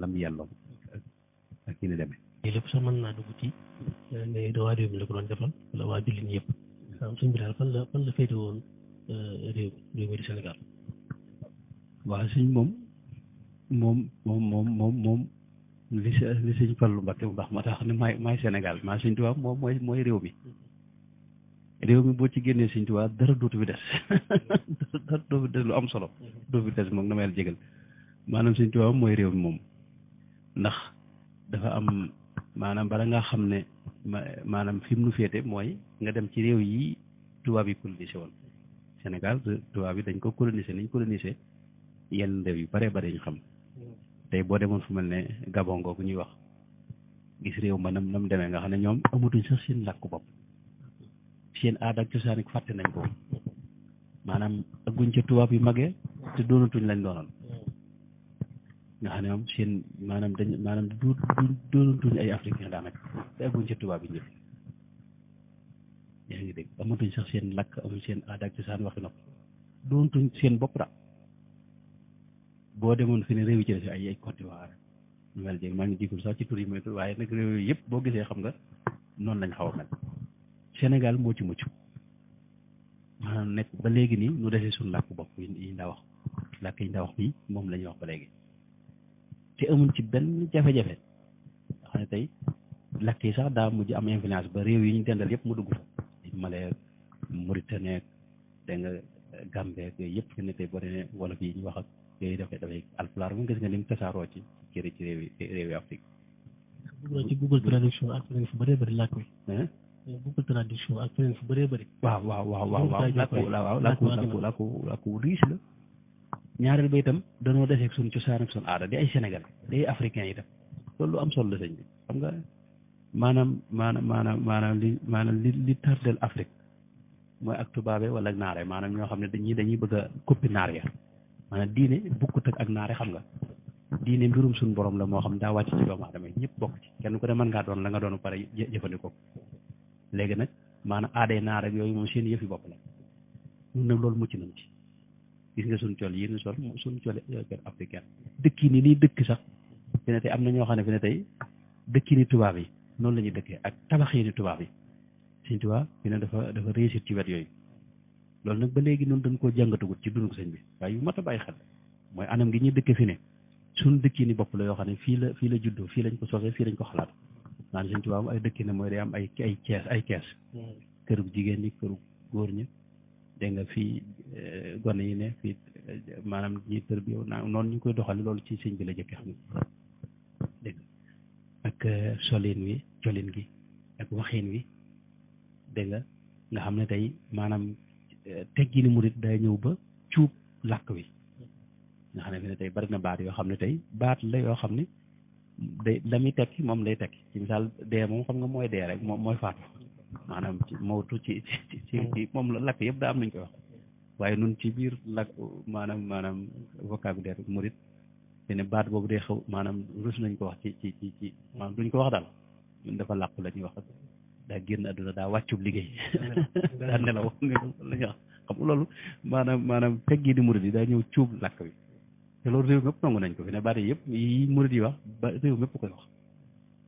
lam yàlloom ak yi ni demee lépp sax mën naa dugg ci ne waa réew mi la ko doon defal wala waa jullit ñi yëpp suñ bi daal fan la féete woon réew mi di Sénégal waaw suñ moom li sëñ Fallu Mbakke bu baax ma tax ne maay Sénégal maa Sëñ Tuubaa moom mooy réew mi boo ci génnee Sëñ Tuubaa dara dootu fi des dara dootu fi des lu am solo dootu fi des moom dama yàlla jégal maanaam Sëñ Tuubaa mooy réew mi moom ndax dafa am maanaam bala nga xam ne maanaam fi mu nu féete mooy nga dem ci réew yi tubaab yi colonisé woon Sénégal tubaab yi dañ ko colonisé niñ colonisé yenn réew yu bare bare ñu xam tey boo demoon fu mel ne Gabon googu ñuy wax gis réew ma nam demee nga xam ne ñoom amatuñ sax seen làkku bopp seen aada ak cosaan ak fàtte nañ ko maanaam agguñ ca tubaab yu magee te doonatuñ lañ doonoon nga xam ne moom seen maanaam doonatuñ ay africain daanaka te agguñ ca tubaab yi ñëpp yaa ngi dégg amatuñ sax seen làkk amuñ seen aada ak cosaan waxi nopp doonatuñ seen bopp da boo demoon fi ne réew yi ci des ay Côte d'Ivoire mel jéeg maa ngi jigul sax ci tur yi mooy waaye nag réew yooyu yëpp boo gisee xam nga noonu lañ xaw a mel Sénégal moo ci mucc maanaam nekk ba léegi nii nu desee suñu làkk bopp yi ndaa wax làkk yi ndaa wax bi moom la ñuy wax ba léegi te amuñ ci benn jafe-jafe nga xam ne tey làkk yi sax daa mujj am influence ba réew yi ñu dendal yëpp mu dugg fa Mali Mauritanie dégg nga Gambie yooyu yëpp fi ne tey boo demee wolof yi ñu wax ak yooyu dafay alpulaar moom gis nga ni mu tasaaroo ci réewi Afrique ci Google traduction ak feneen fu bëree bëri làkk wi Google traduction ak feneen fu bëree bëri waaw làkku riche la ñaareel ba itam danoo deseeg suñ cosaan ak suñ aada di ay Sénégal di ay africain itam loolu lu am solo la sëñ bi xam nga maanaam li tardel Afrique mooy ak tubaabe wala ak naare maanaam ñoo xam ne dañuy bëgg a koppi naar ya maanaam diine bukkut ak naare xam nga diine mbirum suñu borom la moo xam daa wàcc ci doomu aadama yi ñëpp bokk ci kenn ku ne mën ngaa doon la nga doon pare jëfandikoo léegi nag maanaam aaday naar ak yooyu moom seen yëfi bopp la ñun nag loolu mucc nañ ci gis nga suñ col yi ñu sol suñ col africain dëkk yi nii dëkk sax fi ne tey am na ñoo xam ne fi ne tey dëkki ni tubaab yi noonu la ñuy dëkkee ak tabax yi ni tubaab yi sëñ tubaab fi ne dafa réussir ci wet yooyu loolu nag ba léegi noonu dañ koo jàngatagut ci dund sëñ bi waaye yu mat a bàyyi xel mooy anam gi ñuy dëkke fi ne suñ dëkki ni bopp la yoo xam ne fii la juddoo fii lañ ko sosee fii lañ ko xalaat naan sëñ tubaab ay dëkki ne mooy day am ay kees këru jigéen ñi këru góor ñi dégg nga fii gone yi ne fii maanaam ñi tër bi yow noonu ñu koy doxale loolu ci sëñ bi la jëkke xam nga dégg ak solin wi colin gi ak waxin wi dégg nga xam ne tey maanaam teggini murit day ñëw ba cuub làkk wi nga xam ne fi ne tey bari na baat yoo xam ne tey baat la yoo xam ne day la muy tekki moom lay tekki ci misaal dee moom xam nga mooy dee rek moom mooy faatu maanaam ci mawtu ci moom la làkk yëpp daa am nañ koy wax waaye nun ci biir làkk maanaam vocabulaire murit te ne baat boobu day xaw maanaam rus nañ ko wax ci maanaam duñ ko wax daal dafa làqu la ñuy wax daa génn àdduna daa wàccub liggéey daa nelaw la ñuy wax xam nga loolu maanaam teggi di murid yi daa ñëw cuub làkk bi te loolu réew mépp nangu nañ ko fi ne bari yëpp yi murid yi wax ba réew mépp koy wax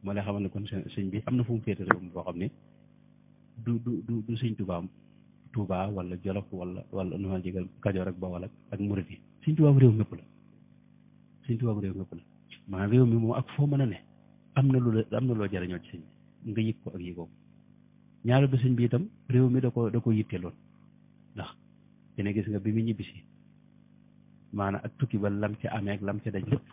moo lay xamal ne kon sëñ bi am na fu mu féete réew mi boo xam ne du sëñ Tuubaa wala Jolof wala nu ma jégal Kajoor ak Bawol ak murid yi sëñ Tuubaa réew mépp la sëñ Tuubaa réew mépp la maanaam réew mi moom ak foo mën a ne am na loo jariñoo ci sëñ bi nga yëg ko ak yëgoo ñaareel ba sëñ bi itam réew mi da ko yitteeloon ndax dina gis nga bi mu ñibbisi maanaam ak tukki ba lam ca amee ak lam ca daj lépp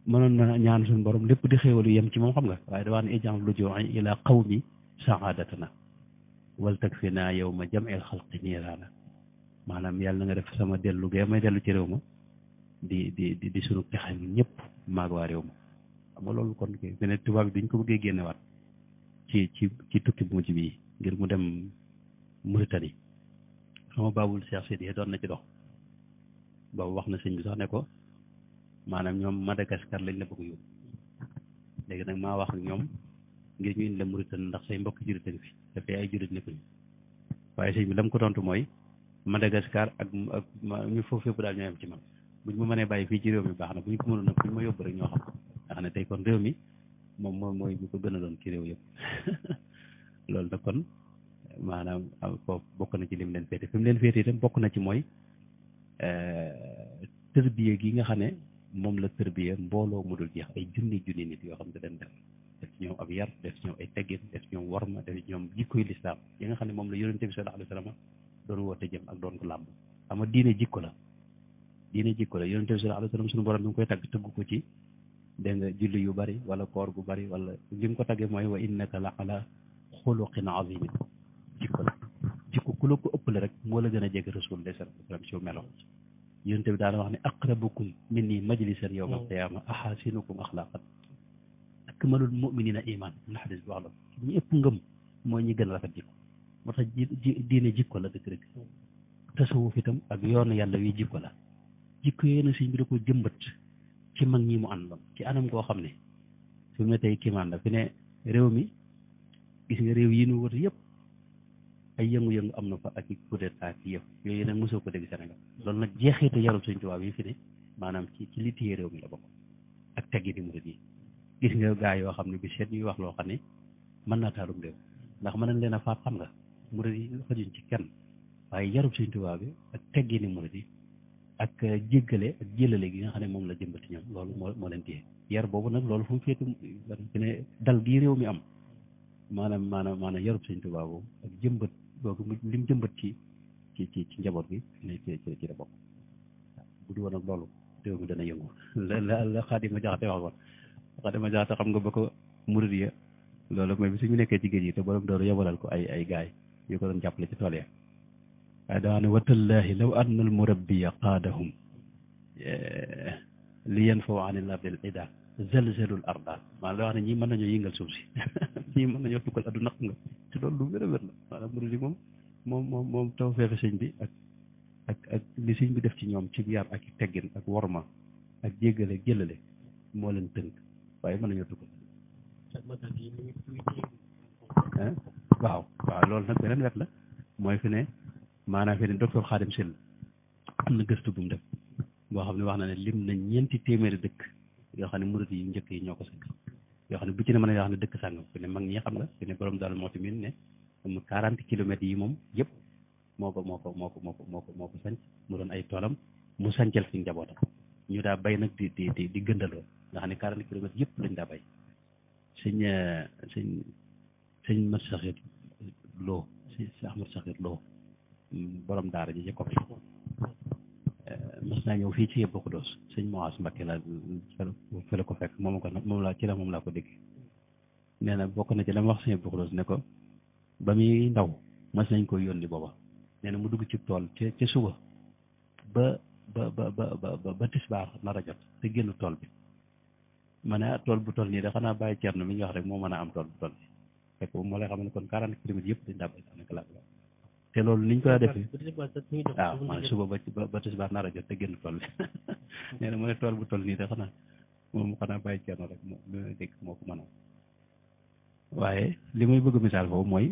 mënoon na ñaan suñu borom lépp di xéewalu yem ci moom xam nga waaye da wax ne ij'al lujuu'i ila qawmi sa'aadatana wal takfina yawma jam'il xalqi niiraana maanaam yàlla na nga def sama dellu gee may dellu ci réew ma di sunu pexe ñëpp maag waa réew ma xam nga loolu kon ke ne tubaab bi duñ ko bëggee génnewaat ci tukki bu mujj bii ngir mu dem Mauritanie xam nga baabul Cheikh Sidi doon na ci dox boobu wax na sëñ bi sax ne ko maanaam ñoom Madagascar lañ la bëgg yóbbu léegi nag maa wax ak ñoom ngir ñu indi la Mauritanie ndax say mbokk jurit lañ fi dafay ay jurit nekkuñu waaye sëñ bi la mu ko tontu mooy Madagascar ak ñu foofu yëpp daal ñoo yem ci man buñ ma mënee bàyyi fii ci réew mi baax na buñ ko mënoon nag buñ ma yóbbu rek ñoo xam nga xam ne tey kon réew mi moom mooy bu ko gën a doon ci réew yëpp loolu nag kon maanaam foofu bokk na ci lim leen féete fi mu leen féete itam bokk na ci mooy tërbiye gi nga xam ne moom la tërbiye mbooloo mu dul jeex ay junni nit yoo xam ne dañ def ci ñoom ab yar def ci ñoom ay teggin def ci ñoom worma def ci ñoom jikkoy lislaam yi nga xam ne moom la yonente bi sallallahu alayhi wa sallam doon woote jëm ak doon ko làmb xam nga diine jikko la yonente bi sallallahu alayhi wa sallam suñu borom bi nga koy tëgg ko ci dégg nga julli yu bari wala koor gu bari wala li mu ko taggee mooy wa innaka la ala xuluqin azimin jikko la jikko ku la ko ëppale rek moo la gën a jege rasul de sallam ci melo yonente bi daana wax ne aqrabukum minni majlisan yawma alqiyama ahasinukum axlaqan akmalul muminina iman na xadis bi wax la ñu ëpp ngëm mooy ñi gën a rafet jikko moo tax diine jikko la dëgg-dëgg tasawuf itam ak yoonu yàlla wi jikko la jikko yooyu nag sëñ bi da ko jëmbat ci mag ñi mu àndoon ci anam koo xam ne fi mu ne tey kiimaan la fi ne réew mi gis nga réew yi nu wër yëpp ay yëngu-yëngu am na fa ak i coup d'état ak yëpp yooyu nag mosoo ko dégg Sénégal loolu nag jeexitu yarub Sëñ Tuubaa yi fi ne maanaam ci li téye réew mi la bokk ak teggi di murid yi gis nga gaa yoo xam ne bi seet ñuy wax loo xam ne mën naa taalum réew ndax mën nañ leen a faat xam nga murid yi xajuñ ci kenn waaye yarub Sëñ Tuubaa bi ak teggi ni murid yi ak jéggale ak jëlale gi nga xam ne moom la jëmbati ñoom loolu moo leen téye yar boobu nag loolu fu mu féetu fi ne dal gii réew mi am maanaam yarub Sëñ Tuubaa boobu ak jëmbat boobu lim jëmbat ci njaboot gi ne ci la bokk bu du woon ak loolu réew mi dana yëngu la Xaadima Jaxate waxoon Xaadima Jaxate xam nga ba ko murid ya loolu mooy bi suñu nekkee ci géej gi te borom dooru yebalal ko ay gaay yu ko doon jàppale ci tool ya waaye daa ne watallaahi law anna al murabbiya qaadahum li yanfaw an il ardil ida zalzalul arda maanaam daa wax ne ñii mën nañoo yëngal suuf si ñii mën nañoo tukkal adduna xam nga te loolu lu wér a wér la maanaam murid yi moom taw feefe sëñ bi ak li sëñ bi def ci ñoom ci yar ak teggin ak worma ak jéggale jëlale moo leen tënk waaye mën nañoo tukkal waaw loolu nag beneen wet la mooy fi ne maanaam fi ne docteur Khadim Syll am na gëstu bu mu def boo xam ne wax na ne lim na 4 téeméeri dëkk yoo xam ne murid yi njëkk yi ñoo ko sëkk yoo xam ne bu ci ne mën a yoo xam ne dëkk sàngam fi ne mag ñi xam nga fi ne borom daal moo tamit ne am 40 kilomètres yi moom yëpp moo ko sanc mu doon ay toolam mu sancal fi njabootam ñu daa bay nag di gëndaloo nga xam ne 40 kilomètres yëpp lañ daa bay sëñ Mat Saxir Lo sëñ Ahmad Saxir Lo borom daara ji ko mas naa ñëw fii ci Yëpp Xudoos sëñ Moas Mbakke la fële ko fekk moom laa ko dégg nee na bokk na ci la ma wax sëñ Yëpp Xudoos ne ko ba muy ndaw mas nañ ko yónni booba nee na mu dugg ci tool ca suba ba tisbaar nar a jot te génn tool bi ma ne tool bu toll nii de xanaa bàyyi Cerno mi ñu wax rek moo mën a am tool bu toll nii fekk moo lay xam ne kon 40 kilomètres yëpp dañ daa bay daanaka la te loolu niñ ko daa defee waaw man suba ba tisbaar nar a jot te génn tool bi nee na mu ne tool bu toll nii de xanaa bàyyi Cerno rek moo dégg moo ko mën a waaye li muy bëgg misaal foofu mooy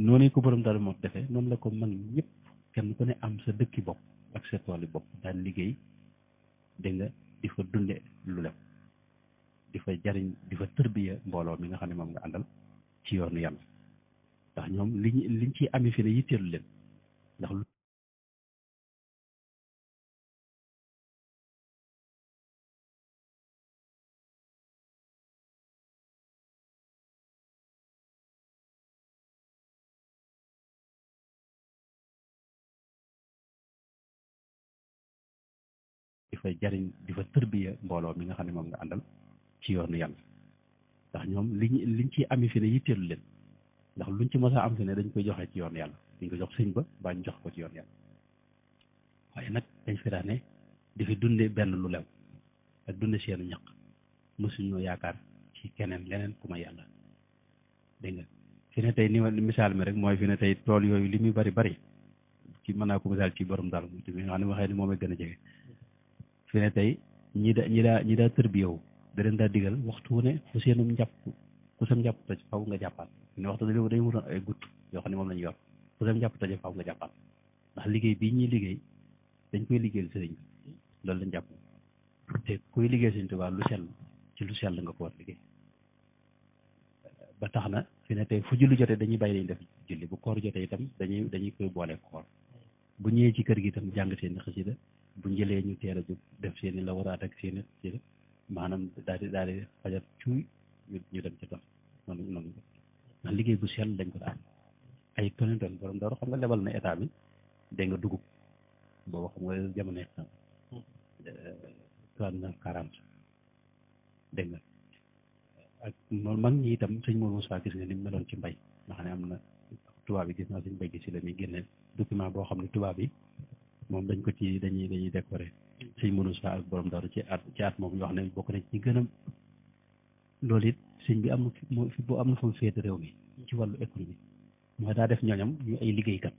noonu ko borom Daaru Muxti defee noonu la ko mag ñëpp kenn ku ne am sa dëkki bopp ak sa tooli bopp daan liggéey dégg nga di fa dunde lu lem di fa jariñ di fa tërbiya mbooloo mi nga xam ne moom nga àndal ci yoonu yàlla ndax ñoom liñ ciy ami fi ne yitteelu leen ndax di fa jariñ di fa tërbiya mbooloo mi nga xam ne moom nga àndal ci yoonu yàlla ndax ñoom liñ ciy ami fi ne yitteelu leen ndax luñ ci mos a am fi ne dañ koy joxe ci yoonu yàlla dañ ko jox sëñ ba baa ñu jox ko ci yoon yàlla waaye nag dañ fi daane di fi dunde benn lu lew ak dunde seenu ñaq mosuñoo yaakaar ci keneen leneen ku ma yàlla dégg nga fi ne tey ni misaal mi rek mooy fi ne tey tool yooyu li muy bari bari ci mën naa ko misaal ci borom Daaru Muxti mi nga xam ne waxee ni moom a gën a jege fi ne tey ñi daa tërbiyewu da leen daa digal waxtu wu ne fu seenum njàpp ku sam njàpp toj faw nga jàppaat ne waxtu dañu wutoon ay gutt yoo xam ne moom lañu yor fu sam njàpp toje faw nga jàppaat ndax liggéey bii ñuy liggéey dañ koy liggéeyal sëriñ bi loolu lañ jàpp te kuy liggéey sëriñ Tuubaa lu sell ci lu sell nga ko war liggéey ba tax na fi ne tey fu julli jotee dañuy bàyyi dañ def julli bu koor jotee itam dañuy koy boole koor bu ñëwee ci kër gi itam jàng seeni xasida bu njëlee ñu teel a jóg def seeni la waraat ak seeni xasida maanaam daal di fajar cuuy ñu dem ci tool noonu ndax liggéey bu sell dañ ko daan ay toni ton borom Daaru xam nga lebal na état bi dégg nga dugub boobu xam nga jamono 39 40 dégg nga ak noonu mag ñi itam sëñ Mourou Moussa gis nga ni mu meloon ci mbay nga xam ne am na tubaab bi gis naa suñ mbay gi si la muy génne document boo xam ne tubaab bi moom dañ ko ci dañuy décorer sëñ Mourou Moussa ak borom Daaru ci at moom yoo xam ne bokk na ci gën a loolu it sëñ bi am na fu mu féete réew mi ci wàllu économie mooy daa def ñooñam ñu ay liggéeykat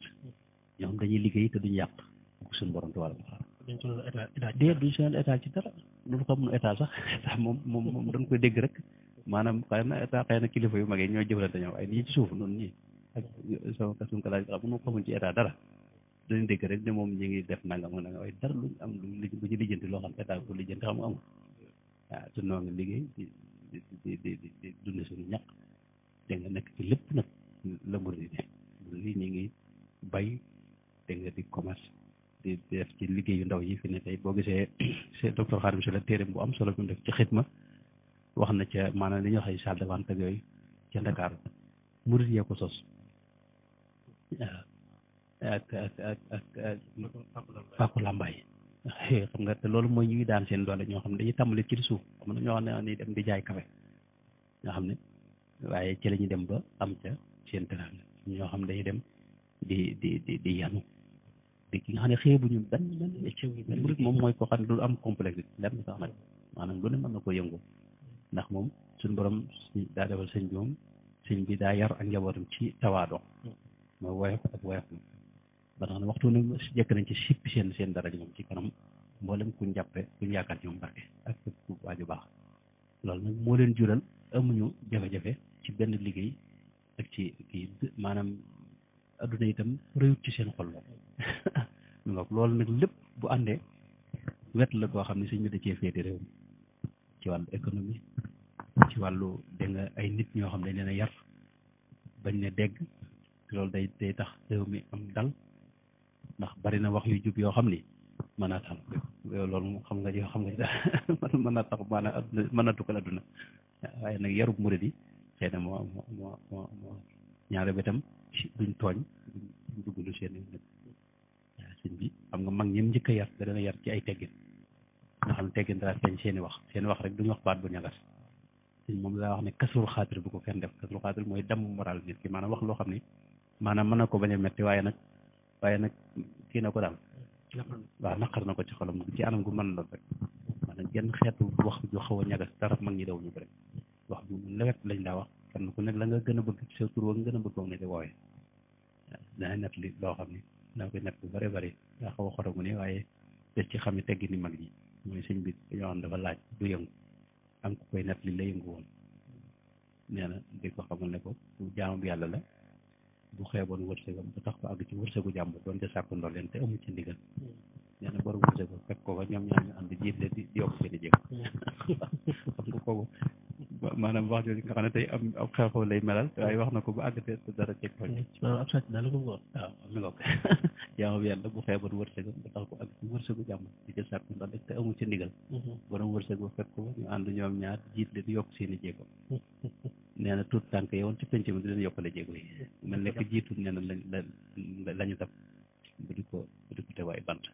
ñoo xam dañuy liggéey te duñ yàq suñu borom te wàllu xaar duñ sonal état ci dara loolu xamul état sax état moom dañ koy dégg rek maanaam xëy na état xëy na kilifa yu mag yi ñooy jëflante ñoom ay nii ci suuf noonu ñii ak suñu kalaaj xam nu xamuñ ci état dara dañu dégg rek ne moom ñi ngi def nangam ak nangam waaye dara luñ am lu ñu lijjanti loo xam état ko lijjanti xam nga amul waaw te noo ngi liggéey di dund suñu ñaq dégg nga nekk ci lépp nag la mbir di ne lii ñu ngi bay dégg nga di commerce di def ci liggéey yu ndaw yi fi ne tey boo gisee c'est docteur Khadim Sylla téere bu am solo bi mu def ci xidma wax na ca maanaam li ñuy wax ay salle de vente ak yooyu ca Ndakaaru murit yee ko sos ak Pàkku Lambaay xam nga te loolu mooy ñuy daan seen doole ñoo xam ne dañuy tàmbali ci suuf xam na ñoo xam ne ni dem di jaay kafe ñoo xam ne waaye ci la ñuy dem ba am ca seen teraanga ñoo xam ne dañuy dem di yanu di ki nga xam ne xeebuñu benn murit moom mooy koo xam ne du am complexe lenn sax nag maanaam lu ne mën na ko yëngu ndax moom suñu borom daa defal sëñ bi moom sëñ bi daa yar ak njabootam ci tawaadoo mooy woyof ak woyof moom ba tax na waxtu ne jëkk nañ ci sippi seen dara ji moom ci kanam mboolem kuñ jàppe kuñ yaakaar ci moom barke ak ku waaju baax loolu nag moo leen jural amuñu jafe-jafe ci benn liggéey ak ci kii maanaam adduna itam réyut ci seen xol loolu nag lépp bu àndee wet la koo xam ne sëñ bi da cee féete réew mi ci wàllu économie ci wàllu dégg nga ay nit ñoo xam ne dañ leen a yar bañ ne dégg loolu day tax réew mi am dal ndax bari na wax yu jub yoo xam ni mën naa tax loolu moom xam nga mën naa tax maanaam adduna mën naa tukkal adduna waaye nag yarub murid yi xëy na moo ñaare ba itam duñ tooñ duñ dugg lu seen nit waaw sëñ bi xam nga mag ñim njëkk a yar da dana yar ci ay teggin nga xam ne teggin dara feeñ seeni wax rek duñu wax baat bu ñagas sëñ moom laa wax ne kasrul xaatir bu ko kenn def kasrul xaatir mooy damm moral nit ki maanaam wax loo xam ne maanaam mën na ko bañ a metti waaye nag kii na ko daal waaw naqar na ko ci xolam ci anam gu mën lool rek maanaam genn xeetu wax ju xaw a ñagas dara mag ñi daw ñu ko rek wax ju lewet lañ daa wax kenn ku nekk la nga gën a bëgg ci sa tur wa nga gën a bëgg moom ne di woowee waaw dana nett li loo xam ne daa koy nett bu bëri bëri daa xaw a xoromu ne waaye des ci xam ne teggi ni mag ñi mooy sëñ bi dañoo xam dafa laaj du yëngu am ku koy nett li la yëngu woon nee na di ko xamal ne ko jaamu bi yàlla la bu xeeboon wërsëgam ba tax ko àgg ci wërsëgu jàmbur doon ca sàkku ndolleen te amu ci ndigal nee na borom wërsëg ko fekk ko fa ñoom ñaar ñu ànd jiit leen di yokk seen i jéego xam nga kooku maanaam wax jooju nga xam ne tey am ab xew-xew lay melal waaye wax na ko ba àgg te dara ceg ko loolu ab sàcc daal la ko wax waaw mi nga ko jaamu bi yàlla bu xeeboon wërsëgam ba tax ko àgg ci wërsëgu jàmbur di ca sàkku ndolleen te amu ci ndigal borom wërsëg ba fekk ko ñu ànd ñoom ñaar jiit leen di yokk seen i jéego nee na tuut tànk yowoon ci penc mi di leen yokkale jéego yi mel nekk jiitu nee na lañu dab bu di ko teewaay bant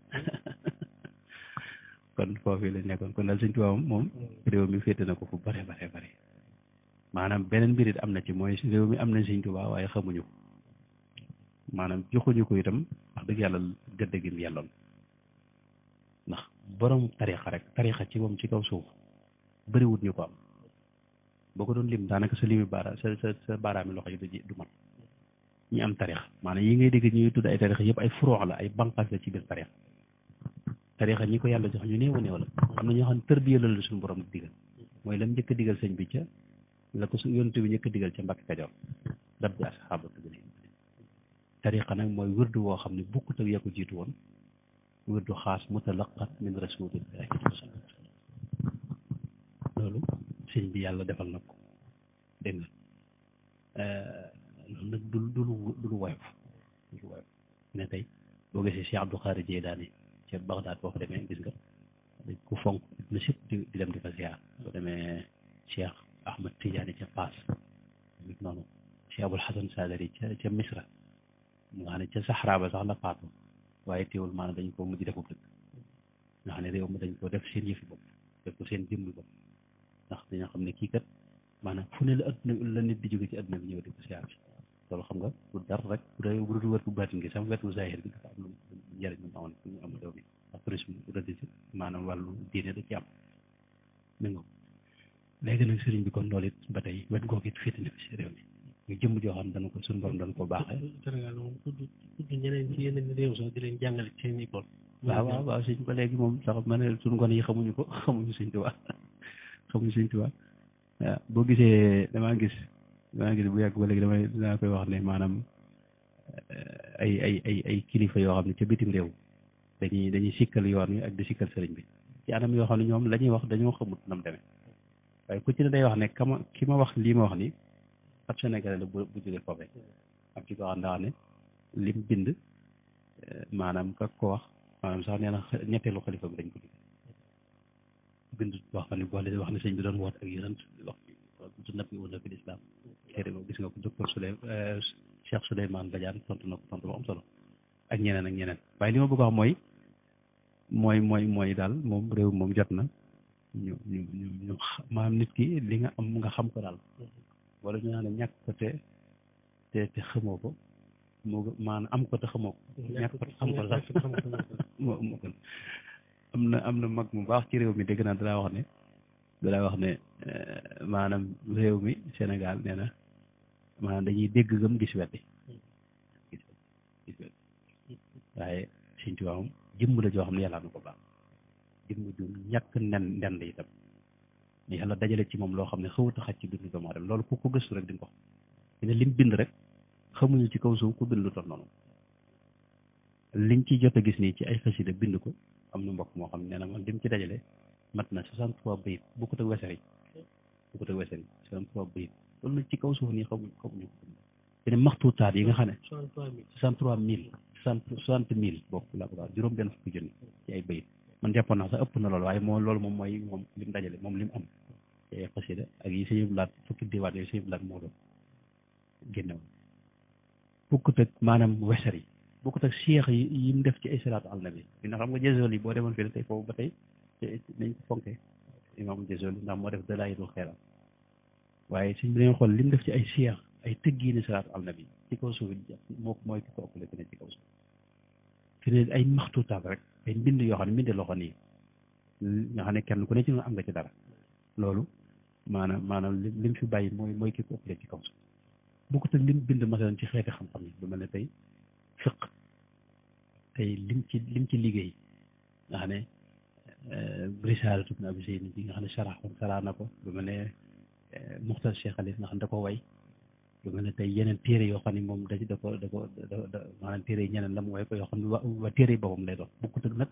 kon foofu la nekkoon kon daal Sëñ Tuubaa moom réew mi féete na ko fu bare bare bare maanaam beneen mbir it am na ci mooy réew mi am na Sëñ Tuubaa waaye xamuñu ko maanaam joxuñu ko itam wax dëgg yàlla gëdd gi mu yelloon ndax borom tarixa rek tarixa ci moom ci kaw suuf bëriwut ñu ko am boo ko doon lim daanaka sa limi baara sa baaraami loxo yi du mat ñi am tarixa maanaam yi ngay dégg ñuy tudd ay tarixa yëpp ay furoox la ay banqaas la ci biir tarixa ñi ko yàlla jox ñu néew a néew la am na ñoo xam ne tërbiya la suñu borom di digal mooy lam njëkk a digal sëñ bi ca la ko su yonent bi njëkk a digal ca Mbàkke Kajoor rab bi asxaabatu bi tarixa nag mooy wërdu woo xam ne bukkut ak ya ko jiitu woon wërdu xaas mutalaqat min rasulillahi loolu sëñ bi yàlla defal na ko dégg nga loolu nag du lu woyof ne tey boo gisee Cheikh Abdou Khadre Jeylaani ca Bagdad boo fa demee gis nga dañ ko fonk na sëpp di dem di fa ziar boo demee Cheikh Ahmad Tidiane ca Paas noonu Cheikh Abul Hasan Sadari ca Misra mu nga xam ne ca Sahara ba sax la faatu waaye teewul maanaam dañ ko mujj defu dëkk nga xam ne réew mi dañ ko def seen yëfi bopp def ko seen jëmmi bopp ndax dañoo xam ne kii kat maanaam fu ne la adduna la nit di jóge ci adduna bi ñëw di ko siyaar bi loolu xam nga bu dara rek bu dul wër bu baatin gi sama wetu zahir bi dafa am lu njëriñ mu amoon pour ñu am réew mi ak tourisme religieux maanaam wàllu diine da ci am mi nga léegi nag sëriñ bi kon loolu it ba tey wet googu it féete na fi si réew mi ñu jëmm joo xam ne dana ko suñu borom dana ko baaxee Sénégal moom tudd ñeneen ci yeneen réew sax di leen jàngale ci seen école waaw sëñ ba léegi moom sax ma ne suñu gone yi xamuñu ko xamuñu Sëñ Tuubaa waaw boo gisee damaa gis bu yàgg ba léegi dinaa koy wax ne maanaam ay kilifa yoo xam ne ca bitim réew dañuy sikkal yoon wi ak di sikkal sëriñ bi ci anam yoo xam ne ñoom la ñuy wax dañoo xamut nam demee waaye ku ci ne day wax ne ki ma wax lii ma wax ni ab Sénégalais la bu jógee foofee am ci ko xam ne lim bind maanaam ka ko wax maanaam sax nee na ñetteelu xalifa bi dañ ko bind wax fa ne boole wax ne sëñ bi doon woot ak yeneen wax su nabi woon na fi lislaam téere boobu gis nga ko docteur Cheikh Souleymane Badiane tontu na ko tontu bu am solo ak ñeneen waaye li ma bëgg a wax mooy daal moom réew moom jot na ñu maanaam nit ki li nga am nga xam ko daal wala ñu naan ñàkk ko te xamoo ko moo maanaam am ko te xamoo ko ñàkk ko te xam ko sax moo gën am na mag mu baax ci réew mi dégg naa dalaa wax ne maanaam réew mi Sénégal nee na maanaam dañuy dégg gëm gis weddi waaye Sëñ Tuubaa moom jëmm la joo xam ne yàlla na ko baax jëmm ju ñàkk ndend itam yàlla dajale ci moom loo xam ne xawut a xaj ci dundu doomu aadama loolu ku ko gëstu rek di nga ko xam ne lim bind rek xamuñu ci kaw suuf ku bind lu toll noonu liñ ci jot a gis nii ci ay xasida bind ko am na mbokk moo xam ne nee na man lim ci dajale mat na 63 bayit bu ko teg weseri 63 bayit loolu nag ci kaw suuf nii xamuñu ko te ne maxtuutaat yi nga xam ne 60 000 bokk laa ko daal juróom benn fukki junni ci ay bayit man jàppoon naa sax ëpp na loolu waaye loolu moom mooy moom lim dajale moom lim am ci ay xasida ak yi sëñ blaat fukki diwaat yooyu sëñ blaat moo doon génnew bukkut ak maanaam weser yi bukkut ak seex yi mu def ci ay salaatu al nabi bi nga xam nga jësool yi boo demoon fii tey foofu ba tey nañ ko fonke imam jësool yi ndax moo def dalaayilul xeeram waaye suñ bi dañoo xool li mu def ci ay seex ay tëggiini salaatu al nabi ci kaw suuf mooy ki ko ëppale fi ne ci kaw suuf fi ne ay maxtuutaat rek ay mbind yoo xam ne mbindi loxo nii nga xam ne kenn ku ne ci noonu am nga ci dara loolu maanaam lim fi bàyyi mooy ki ko ëppale ci kaw suuf bu ko teg lim bind masalan ci xeeti xam-xam yi lu mel ne tey fiq tey lim ci liggéey nga xam ne risaalatu ibn abi zayd bi nga xam ne saraa na ko lu mel ne Muxtar Cheikh Ali nga xam da ko way lu mel ne tey yeneen téere yoo xam ne moom da ko maanaam téere yi ñeneen la mu way ko yoo xam ne waa téere yi boppam lay doon bukkut ak nag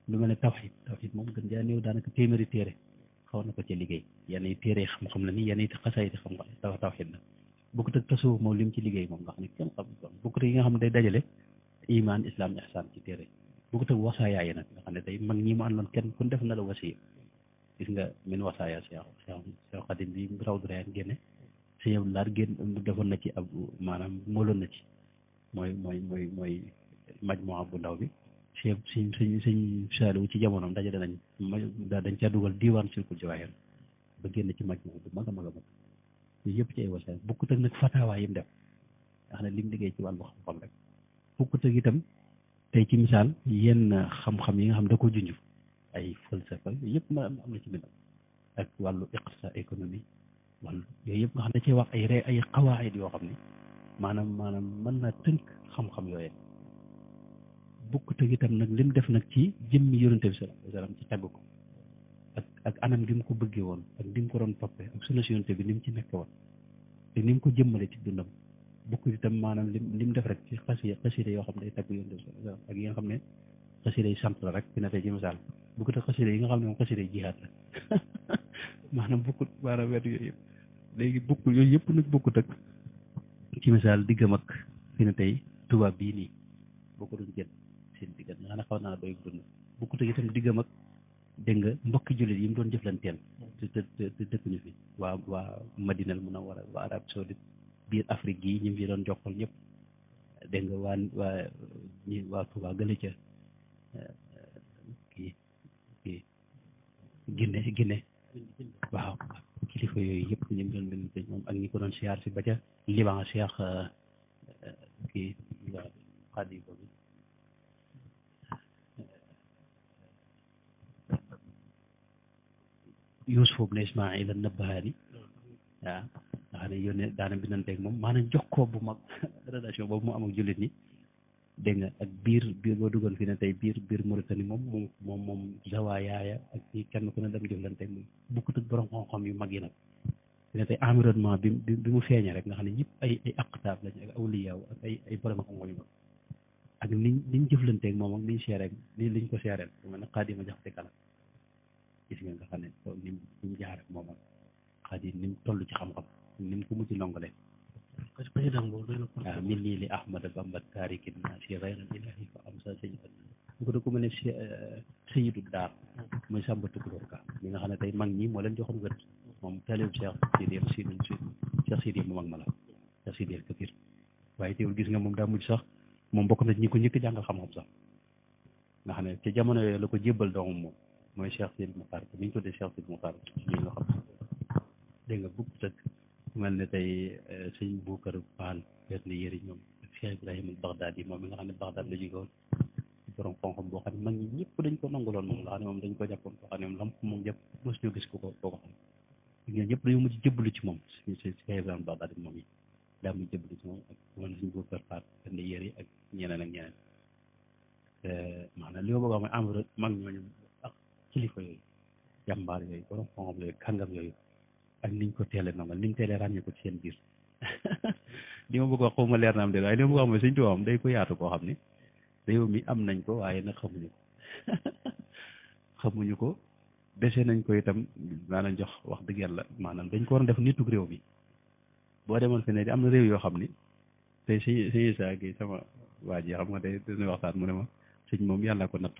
lu mel ne tawxiid moom gën jaa néew daanaka téeméeri téere xaw na ko ci liggéey yenn yi téere xam-xam la ni yenn yi xasaayid xam-xam tawxiid la bukkut ak tasawuf moom li mu ci liggéey moom nga xam ne kenn xam bukkut ak yi nga xam ne day dajale iman islam ihsan ci téere bukkut ak wasaaya yi nag nga xam ne tey mag ñi mu àndoon kenn ku def na la wasiya gis nga min wasaaya Cheikh Xadim bi raw du reen génne sëñ Abdou Lahad génn defoon na ci ab maanaam mooloon na ci mooy majmuwa bu ndaw bi sëñ Saaliwu ci jamonoom dajale nañ dañ caa dugal diiwaan Silkul Jawaahir ba génn ci majmuwa bu mag a mag a mag yooyu yëpp ci ay wasaaya bukkut ak nag fatawaa yi mu def nga xam ne li mu liggéey ci wàllu xam-xam rek bukkut ak itam tey ci misaal yenn xam-xam yi nga xam da ko junj ay falsafa yooyu yëpp am na ci mbindam ak wàllu iqtisaad économie wàllu yooyu yëpp nga xam ne cee wax ay xawaayid yoo xam ne maanaam mën naa tënk xam-xam yooyee bukkut ak itam nag lim def nag ci jëmmi yonente bi sallallahu alayhi wa sallam ci tagg ko ak anam gi mu ko bëggee woon ak ni mu ko doon toppee ak sunna si yonente bi ni mu ci nekk woon te ni mu ko jëmmale ci dundam bukkut itam maanaam lim def rek ci xasida yoo xam ne day tagg yonente bi sallallahu alayhi wa sallam ak yi nga xam ne xasida yi sant la rek fi na tey ci misaal bukkut ak xasida yi nga xam ne moom xasida yi jihaad la maanaam bukkut maanaam wet yooyu yëpp léegi bukkut yooyu yëpp nag bukkut ak ci misaal diggam ak fi na tey tubaab bii nii boo ko doon jël seen diggat nga xam ne xaw naa doy dund bukkut ak itam diggam ak dégg nga mbokki jullit yi mu doon jëflanteel te dëkkuñu fi waa Madinal Munawwara waa Arabie Saoudite biir Afrique gii ñu fi doon jokkal ñëpp dégg nga waa Tuubaa gële ca kii Guinée waaw kilifa yooyu yëpp ñu doon benn moom ak ñi ko doon siyaar si ba ca Liban Cheikh kii xaadi boobu Yuusuf ibn Ismaayil an-Nabhaani waaw nga xam ne yónnee daana bindanteeg moom maanaam jox ko bu mag relation boobu mu am ak jullit ñi dégg nga ak biir boo duggoon fi ne tey biir Mauritanie moom zawaayaaya ak ñi kenn ku ne dem jëflanteeg moom bukkut ak borom xam-xam yu mag yi nag fi ne tey environnement bi mu feeñee rek nga xam ne ñëpp ay aqtaab lañ ak awliyaaw ak ay borom xam-xam yu mag ak niñ jëflanteeg moom ak niñ seeree liñ ko seereel bu mel ne Xaadima Jaxate Kala gis nga nga xam ne ni mu jaar ak moom ak Xaadim ni mu toll ci xam-xam ni mu ko mujj longale waaw min nii li Ahmada Bamba taarikin naa si rayna ilahi fa am sa sëñ bu ko da ko mën ne sëyidu daar muy Sàmba Tukulóor Ka mi nga xam ne tey mag ñi moo leen joxoon wet moom taalib Cheikh Sidi mu mag ma la Cheikh Sidi El Kabir waaye teewul gis nga moom daa mujj sax moom bokk na ñi ko njëkk jàngal xam-xam sax nga xam ne ci jamono yooyu la ko jébbal doomam moom mooy Cheikh Sidi Muxtaar bi ñu tuddee Cheikh Sidi Muxtaar ñi nga xam dégg nga bugg tëg mel ne tey sëñ Buukar Faal weer ne yëri ñoom ak Cheikh Ibrahima Bagdaad yi moom mi nga xam ne Bagdaad la jóge woon borom xam-xam boo xam ne mag ñi ñëpp dañ ko nanguloon moom nga xam ne moom dañ ko jàppoon koo xam ne moom lam moom jëpp mos ñoo gis ko xam ñoo ñëpp dañoo mujj jëbbalu ci moom Cheikh Ibrahima Bagdaad yi moom yi daa mujj jëbbalu ci moom ak man sëñ Buukar Faal weer ne yëri ak ñeneen ak ñeneen maanaam li ma bëgg a wax mooy amul mag ñooñu ak kilifa yooyu jàmbaar yooyu borom xam-xam yooyu kàngam yooyu ak niñ ko teelee nangal niñ teelee ràññee ko ci seen biir li ma bëgg wax xaw ma leer na am de waaye li ma bëgg wax mooy sëñ Tuubaa am day ko yaatu koo xam ne réew mi am nañ ko waaye nag xamuñu ko dese nañ ko itam maanaam jox wax dëgg yàlla maanaam dañ ko war a def nitug réew mi boo demoon fi ne am na réew yoo xam ni tey sëñ Isaa gi sama waa ji xam nga day dina waxtaan mu ne ma sëñ moom yàlla ko natt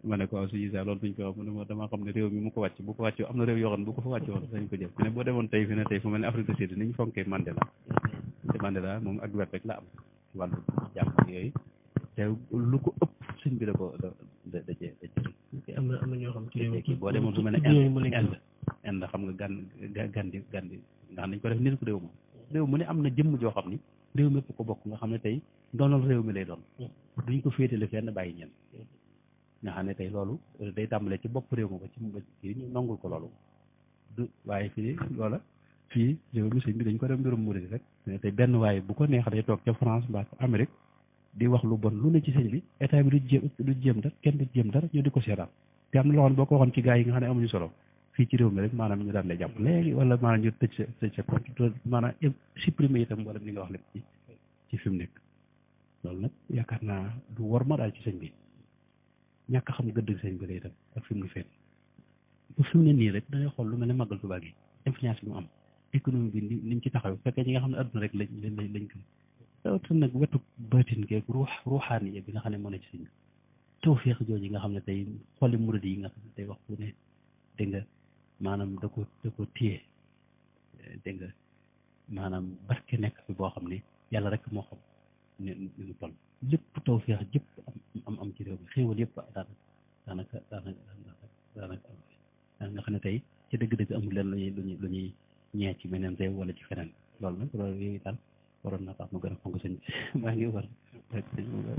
ma ne ko waaw sëñ Isaa loolu duñ ko wax mu ne ma damaa xam ne réew mi mu ko wàcc bu ko wàcc am na réew yoo xam ne bu ko fa wàcc woon dañ ko jël fi ne boo demoon tey fi ne tey fu mel ne Afrique du Sud niñ fonkee Mandela te Mandela moom ak wet rek la am ci wàllu jàmm yooyu te lu ko ëpp sëñ bi da cee am na ñoo xam ci boo demoon fu mel ne Inde xam nga gandi nga xam nañ ko def nit ko réew moom réew mu ne am na jëmm joo xam ni réew mépp ko bokk nga xam ne tey doonal réew mi lay doon duñ ko féetale fenn bàyyi ñenn nga xam ne tey loolu day tàmbalee ci bopp réew ma ba ci ñu nangul ko loolu du waaye fii loola fii réew mi sëñ bi dañ ko def mbirum murid rek ne tey benn waaye bu ko neex day toog ca France mbaa Amérique di wax lu bon lu ne ci sëñ bi état bi du jéem dara kenn du jéem dara ñu di ko seetaan te am na loo xam boo ko waxoon ci gars yi nga xam ne amuñu solo fii ci réew mi rek maanaam ñu daal lay jàpp léegi wala maanaam ñu tëj sa compte maanaam supprimer itam wala li nga wax lépp ci fi mu nekk loolu nag yaakaar naa du war ma daal ci sëñ bi ñàkk xam gëdd sëñ bi la itam ak fi mu nu feet bu fi mu ne nii rek da ngay xool lu mel ne màggal Tuubaa gi influence bi mu am économie bi ni mu ci taxaw fekkee ñi nga xam ne adduna rek lañ gën te nag wetu baatin geeg ruuxaani bi nga xam ne moo ne ci sëñ bi tawfeex jooju nga xam ne tey xoli murid yi nga xam ne tey waxtu ne dégg nga maanaam da ko téye dégg nga maanaam barke nekk fi boo xam ne yàlla rek moo xam ne mu toll lépp tawfeex jëpp am ci réew mi xéewal yëpp daanaka nga xam ne tey ci dëgg-dëgg amul leen lu ñuy ñee ci meneen réew wala ci feneen loolu nag loolu yooyu daal waroon na tax mu gën a fonk sëñ bi maa ngi war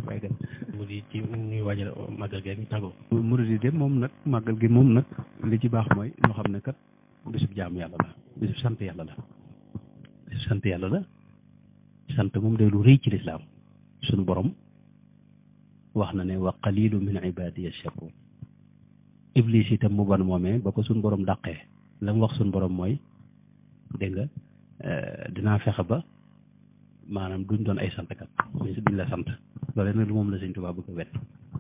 bàyyi dem mu di ci ñuy waajal màggal gi tàggoo murid yi de moom nag màggal gi moom nag li ci baax mooy ñoo xam ne kat bisub jaamu yàlla la bisub sant yàlla la bisub sant yàlla la sant moom day lu rëy ci lislaam suñu borom wax na ne wa qalilu min ibadiya shakur iblis itam mu bon moomee ba ko suñu borom dàqee la mu wax suñu borom mooy dégg nga dinaa fexe ba maanaam duñ doon ay santkat duñ la sant loolu nag moom la sëñ Tuubaa bëgg a wet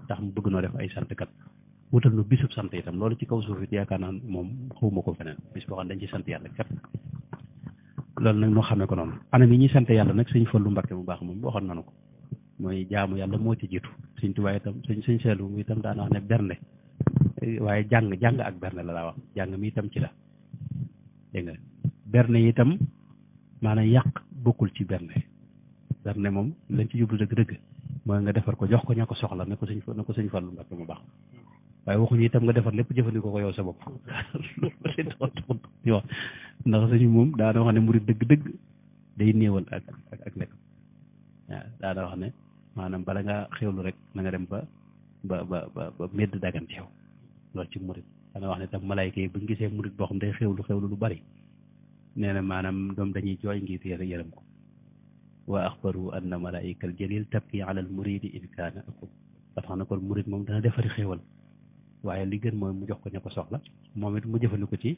tax mu bëgg noo def ay santkat wutal nu bisub sant itam loolu ci kaw suuf it yaakaar naa moom xawma ko feneen bis boo xam dañ ci sant yàlla kat loolu nag noo xamee ko noonu anam yi ñuy sant yàlla nag sëñ Fallu Mbakke bu baax moom waxoon nanu ko mooy jaamu yàlla moo ci jiitu sëñ Tuubaa itam sëñ Seelu mi itam daana wax ne bernde waaye jàng ak bernde la laa wax jàng mi itam ci la dégg nga bernde itam maanaam yàq bokkul ci bernde moom lañ ci jublu dëgg-dëgg mooy nga defar ko jox ko ña ko soxla ne ko sëñ Fallu Mbakke mu baax waaye waxuñu itam nga defar lépp jëfandikoo ko yow sa bopp ñu wax ndax sëñ moom daana wax ne murid dëgg-dëgg day néewal ak lekk waaw daana wax ne maanaam bala nga xewlu rek na nga dem ba medd dagan ci yow loolu ci murid daana wax ne tam malaayka yi buñ gisee murid boo xam day xewlu lu bari nee na maanaam doom dañuy jooy ngir yërëm ko wa axbaru anna malaayika al jalil tabki ala al muridi in kaana akub ba tax na kon murid moom dana defari xéewal waaye li gën mooy mu jox ko ña ko soxla moom it mu jëfandiku ci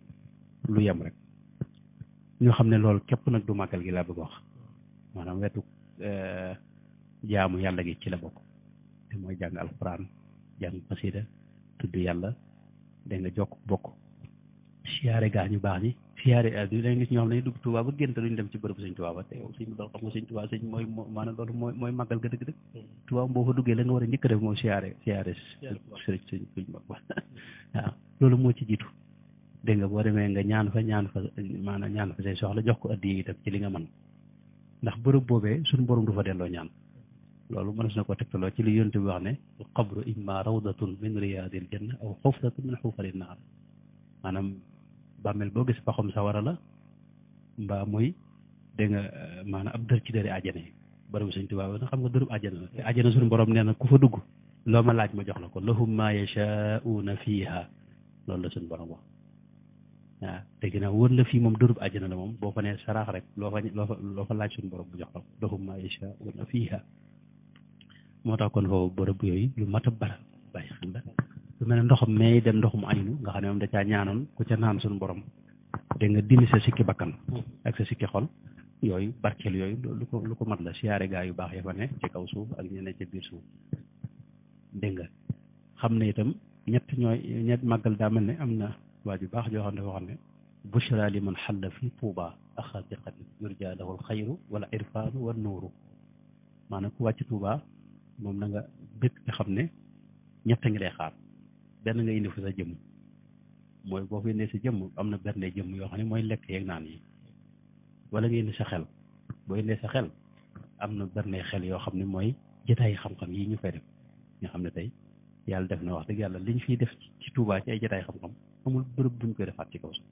lu yem rek ñoo xam ne loolu képp nag du màggal gi laa bëgg wax maanaam wetu jaamu yàlla gi ci la bokk te mooy jàng alquran jàng xasida tudd yàlla da nga jokk bokk siyaare gaa ñu baax ñi siyaare da nga gis ñoo xam ne dañuy dugg Tuubaa ba génn te duñ dem ci bërëb sëñ Tuubaa ba te yow sëñ bi doon xam nga sëñ Tuubaa sëñ mooy maanaam loolu mooy màggal ga dëgg-dëgg Tuubaa boo fa duggee la nga war a njëkk a def moom siyaare sëñ mag ba waaw loolu moo ci jiitu dégg nga boo demee nga ñaan fa maanaam ñaan fa say soxla jox ko addiya itam ci li nga mën ndax bërëb boobee suñu borom du fa delloo ñaan loolu mënees na ko tegtaloo ci li yonent bi wax ne qabru imma rawdatun min riyaadil janna aw xufratun min xufarin naar maanaam bàmmeel boo gis paxam sawara la mbaa muy dégg nga maanaam ab dër ci dëri àjjana yi bërëb sëñ Tuubaa na xam nga dërub àjjana la te àjjana suñu borom nee na ku fa dugg loo ma laaj ma jox la ko lahum ma yashaa'uuna fiiha loolu la suñu borom wax waaw te ginnaaw wër la fii moom dërub àjjana la moom boo fa nee saraax rek loo fa laaj suñu borom bu jox la ko lahum ma yashaa'uuna fiiha moo tax kon foofu bërëb yooyu lu mat a bara bàyyi xel la lu mel ne ndoxam may dem ndoxum aynu nga xam ne moom da caa ñaanoon ku ca naan suñu borom dégg nga dindi sa sikki bakkan ak sa sikki xol yooyu barkeel yooyu lu ko mat la siyaare gaa yu baax ya fa ne ci kaw suuf ak ñeneen ca biir suuf dégg nga xam ne itam ñett màggal daa mel ne am na waa ju baax joo xam ne dafa xam ne bushra li man xalla fi tuuba axadiqatin yurja lahu alxayru wal irfaanu wa nuuru maanaam ku wàcc tuuba moom na nga bëgg nga xam ne ñett ngi lay xaar benn nga indi fa sa jëmm mooy boo fa indee sa jëmm am na benn jëmm yoo xam ne mooy lekk yeeg naan yi wala nga indi sa xel boo indee sa xel am na benn xel yoo xam ne mooy jotaayi xam-xam yi ñu fay def nga xam ne tey yàlla def na wax dëgg yàlla liñ fiy def ci Tuubaa ci ay jotaay xam-xam amul bërëb buñ koy defaat ci kaw sax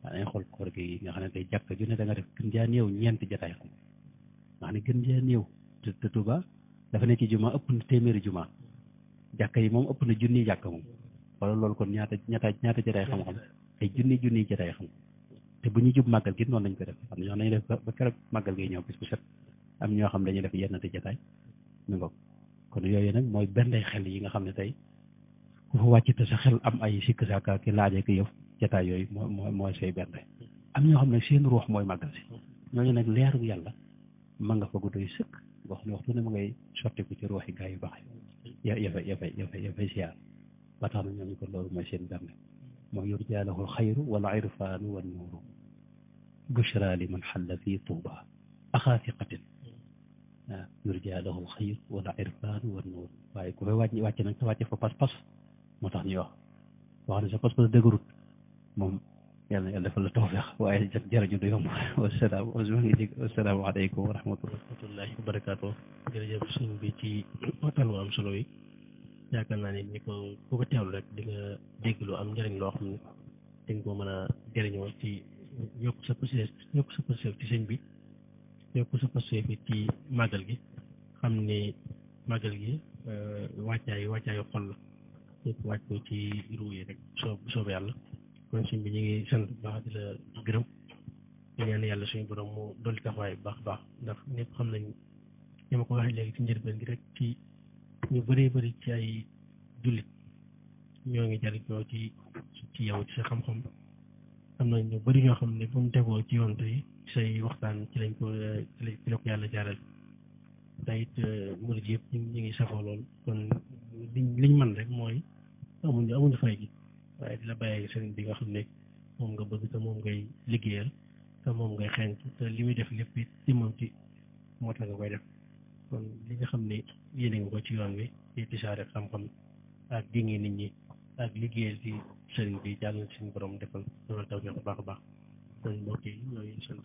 waaw dañuy xool koor gi nga xam ne tey jàkka ju ne da nga def gën jaa néew ñeenti jotaay xam nga xam ne gën jaa néew te Tuubaa dafa nekk ci jumaa ëpp na téeméeri jumaa jàkka yi moom ëpp na junniy jàkka moom wala loolu kon ñaata jotaay xam-xam ay junniy jotaay xam te bu ñu jub màggal gi noonu lañ ko def am na ñoo xam ne dañuy def ba keroog màggal gi ñëw bis bu set am ñoo xam dañuy def yenn te jotaay ñu ngoog kon yooyu nag mooy benn xel yi nga xam ne tey ku fa wàcc te sa xel am ay sikk saaka ki laajee ki yëf jataay yooyu mooy say benn am ñoo xam ne seen ruux mooy màggal si ñooñu nag leeru yàlla ma nga fa gu doy sëkk boo xam ne waxtu ne ma ngay sottiku ci ruuxi gaa yu baax ya fay siyaar ba tax na ñooñu ko loolu mooy seen benn mooy yurjaa lahu alxayru wal irfaanu wan nuuru bushra liman xalla fii tuuba axaafiqatin waaw yurjaa lahu alxayru wal irfaanu wan nuuru waaye ku fay wàcc nag te wàcce fa pas-pas moo tax ñuy wax ne sa pas-pas dëgërut moom yàlla na yàlla defal la tawfeex waaye jërëjëf du yomb wassalaamu aleykum wa rahmatullahi wa barakaatu. jërëjëf suñ bi ci waxtaan wu am solo yi yaakaar naa ni ko ku ko teewlu rek di nga dégg lu am njëriñ loo xam ne di nga ko mën a jëriñoo ci yokk sa pëseef ci sëñ bi yokk sa pëseef ci màggal gi xam ni màggal gi wàccaayu xol la ñëpp wàcc ko ci ruu yi rek soob yàlla kon sëñ bi ñu ngi sant bu baax di la gërëm di ñaan yàlla suñu borom mu dolli taxawaay bu baax ndax ñëpp xam nañ ni ma ko waxee léegi ci njëlbeen gi rek ci ñu bëree bëri ci ay jullit ñoo ngi jariñoo ci yow ci sa xam-xam am na ñu bëri ñoo xam ne bu mu tegoo ci yoon tey say waxtaan ci la ko yàlla jaaral te it murid yëpp ñu ngi safoo lool kon liñ mën rek mooy amuñu fay gi waaye di la bàyyee sëriñ bi nga xam ne moom nga bëgg te moom ngay liggéeyal te moom ngay xeeñ te li muy def lépp it ci moom ci moo tax nga koy def kon li nga xam ne yéene nga ko ci yoon wi ci tisaare xam-xam ak génge nit ñi ak liggéeyal ci sëriñ bi jàll na suñu borom defal taw bu baax a baax kon mbokk yi ñooy sant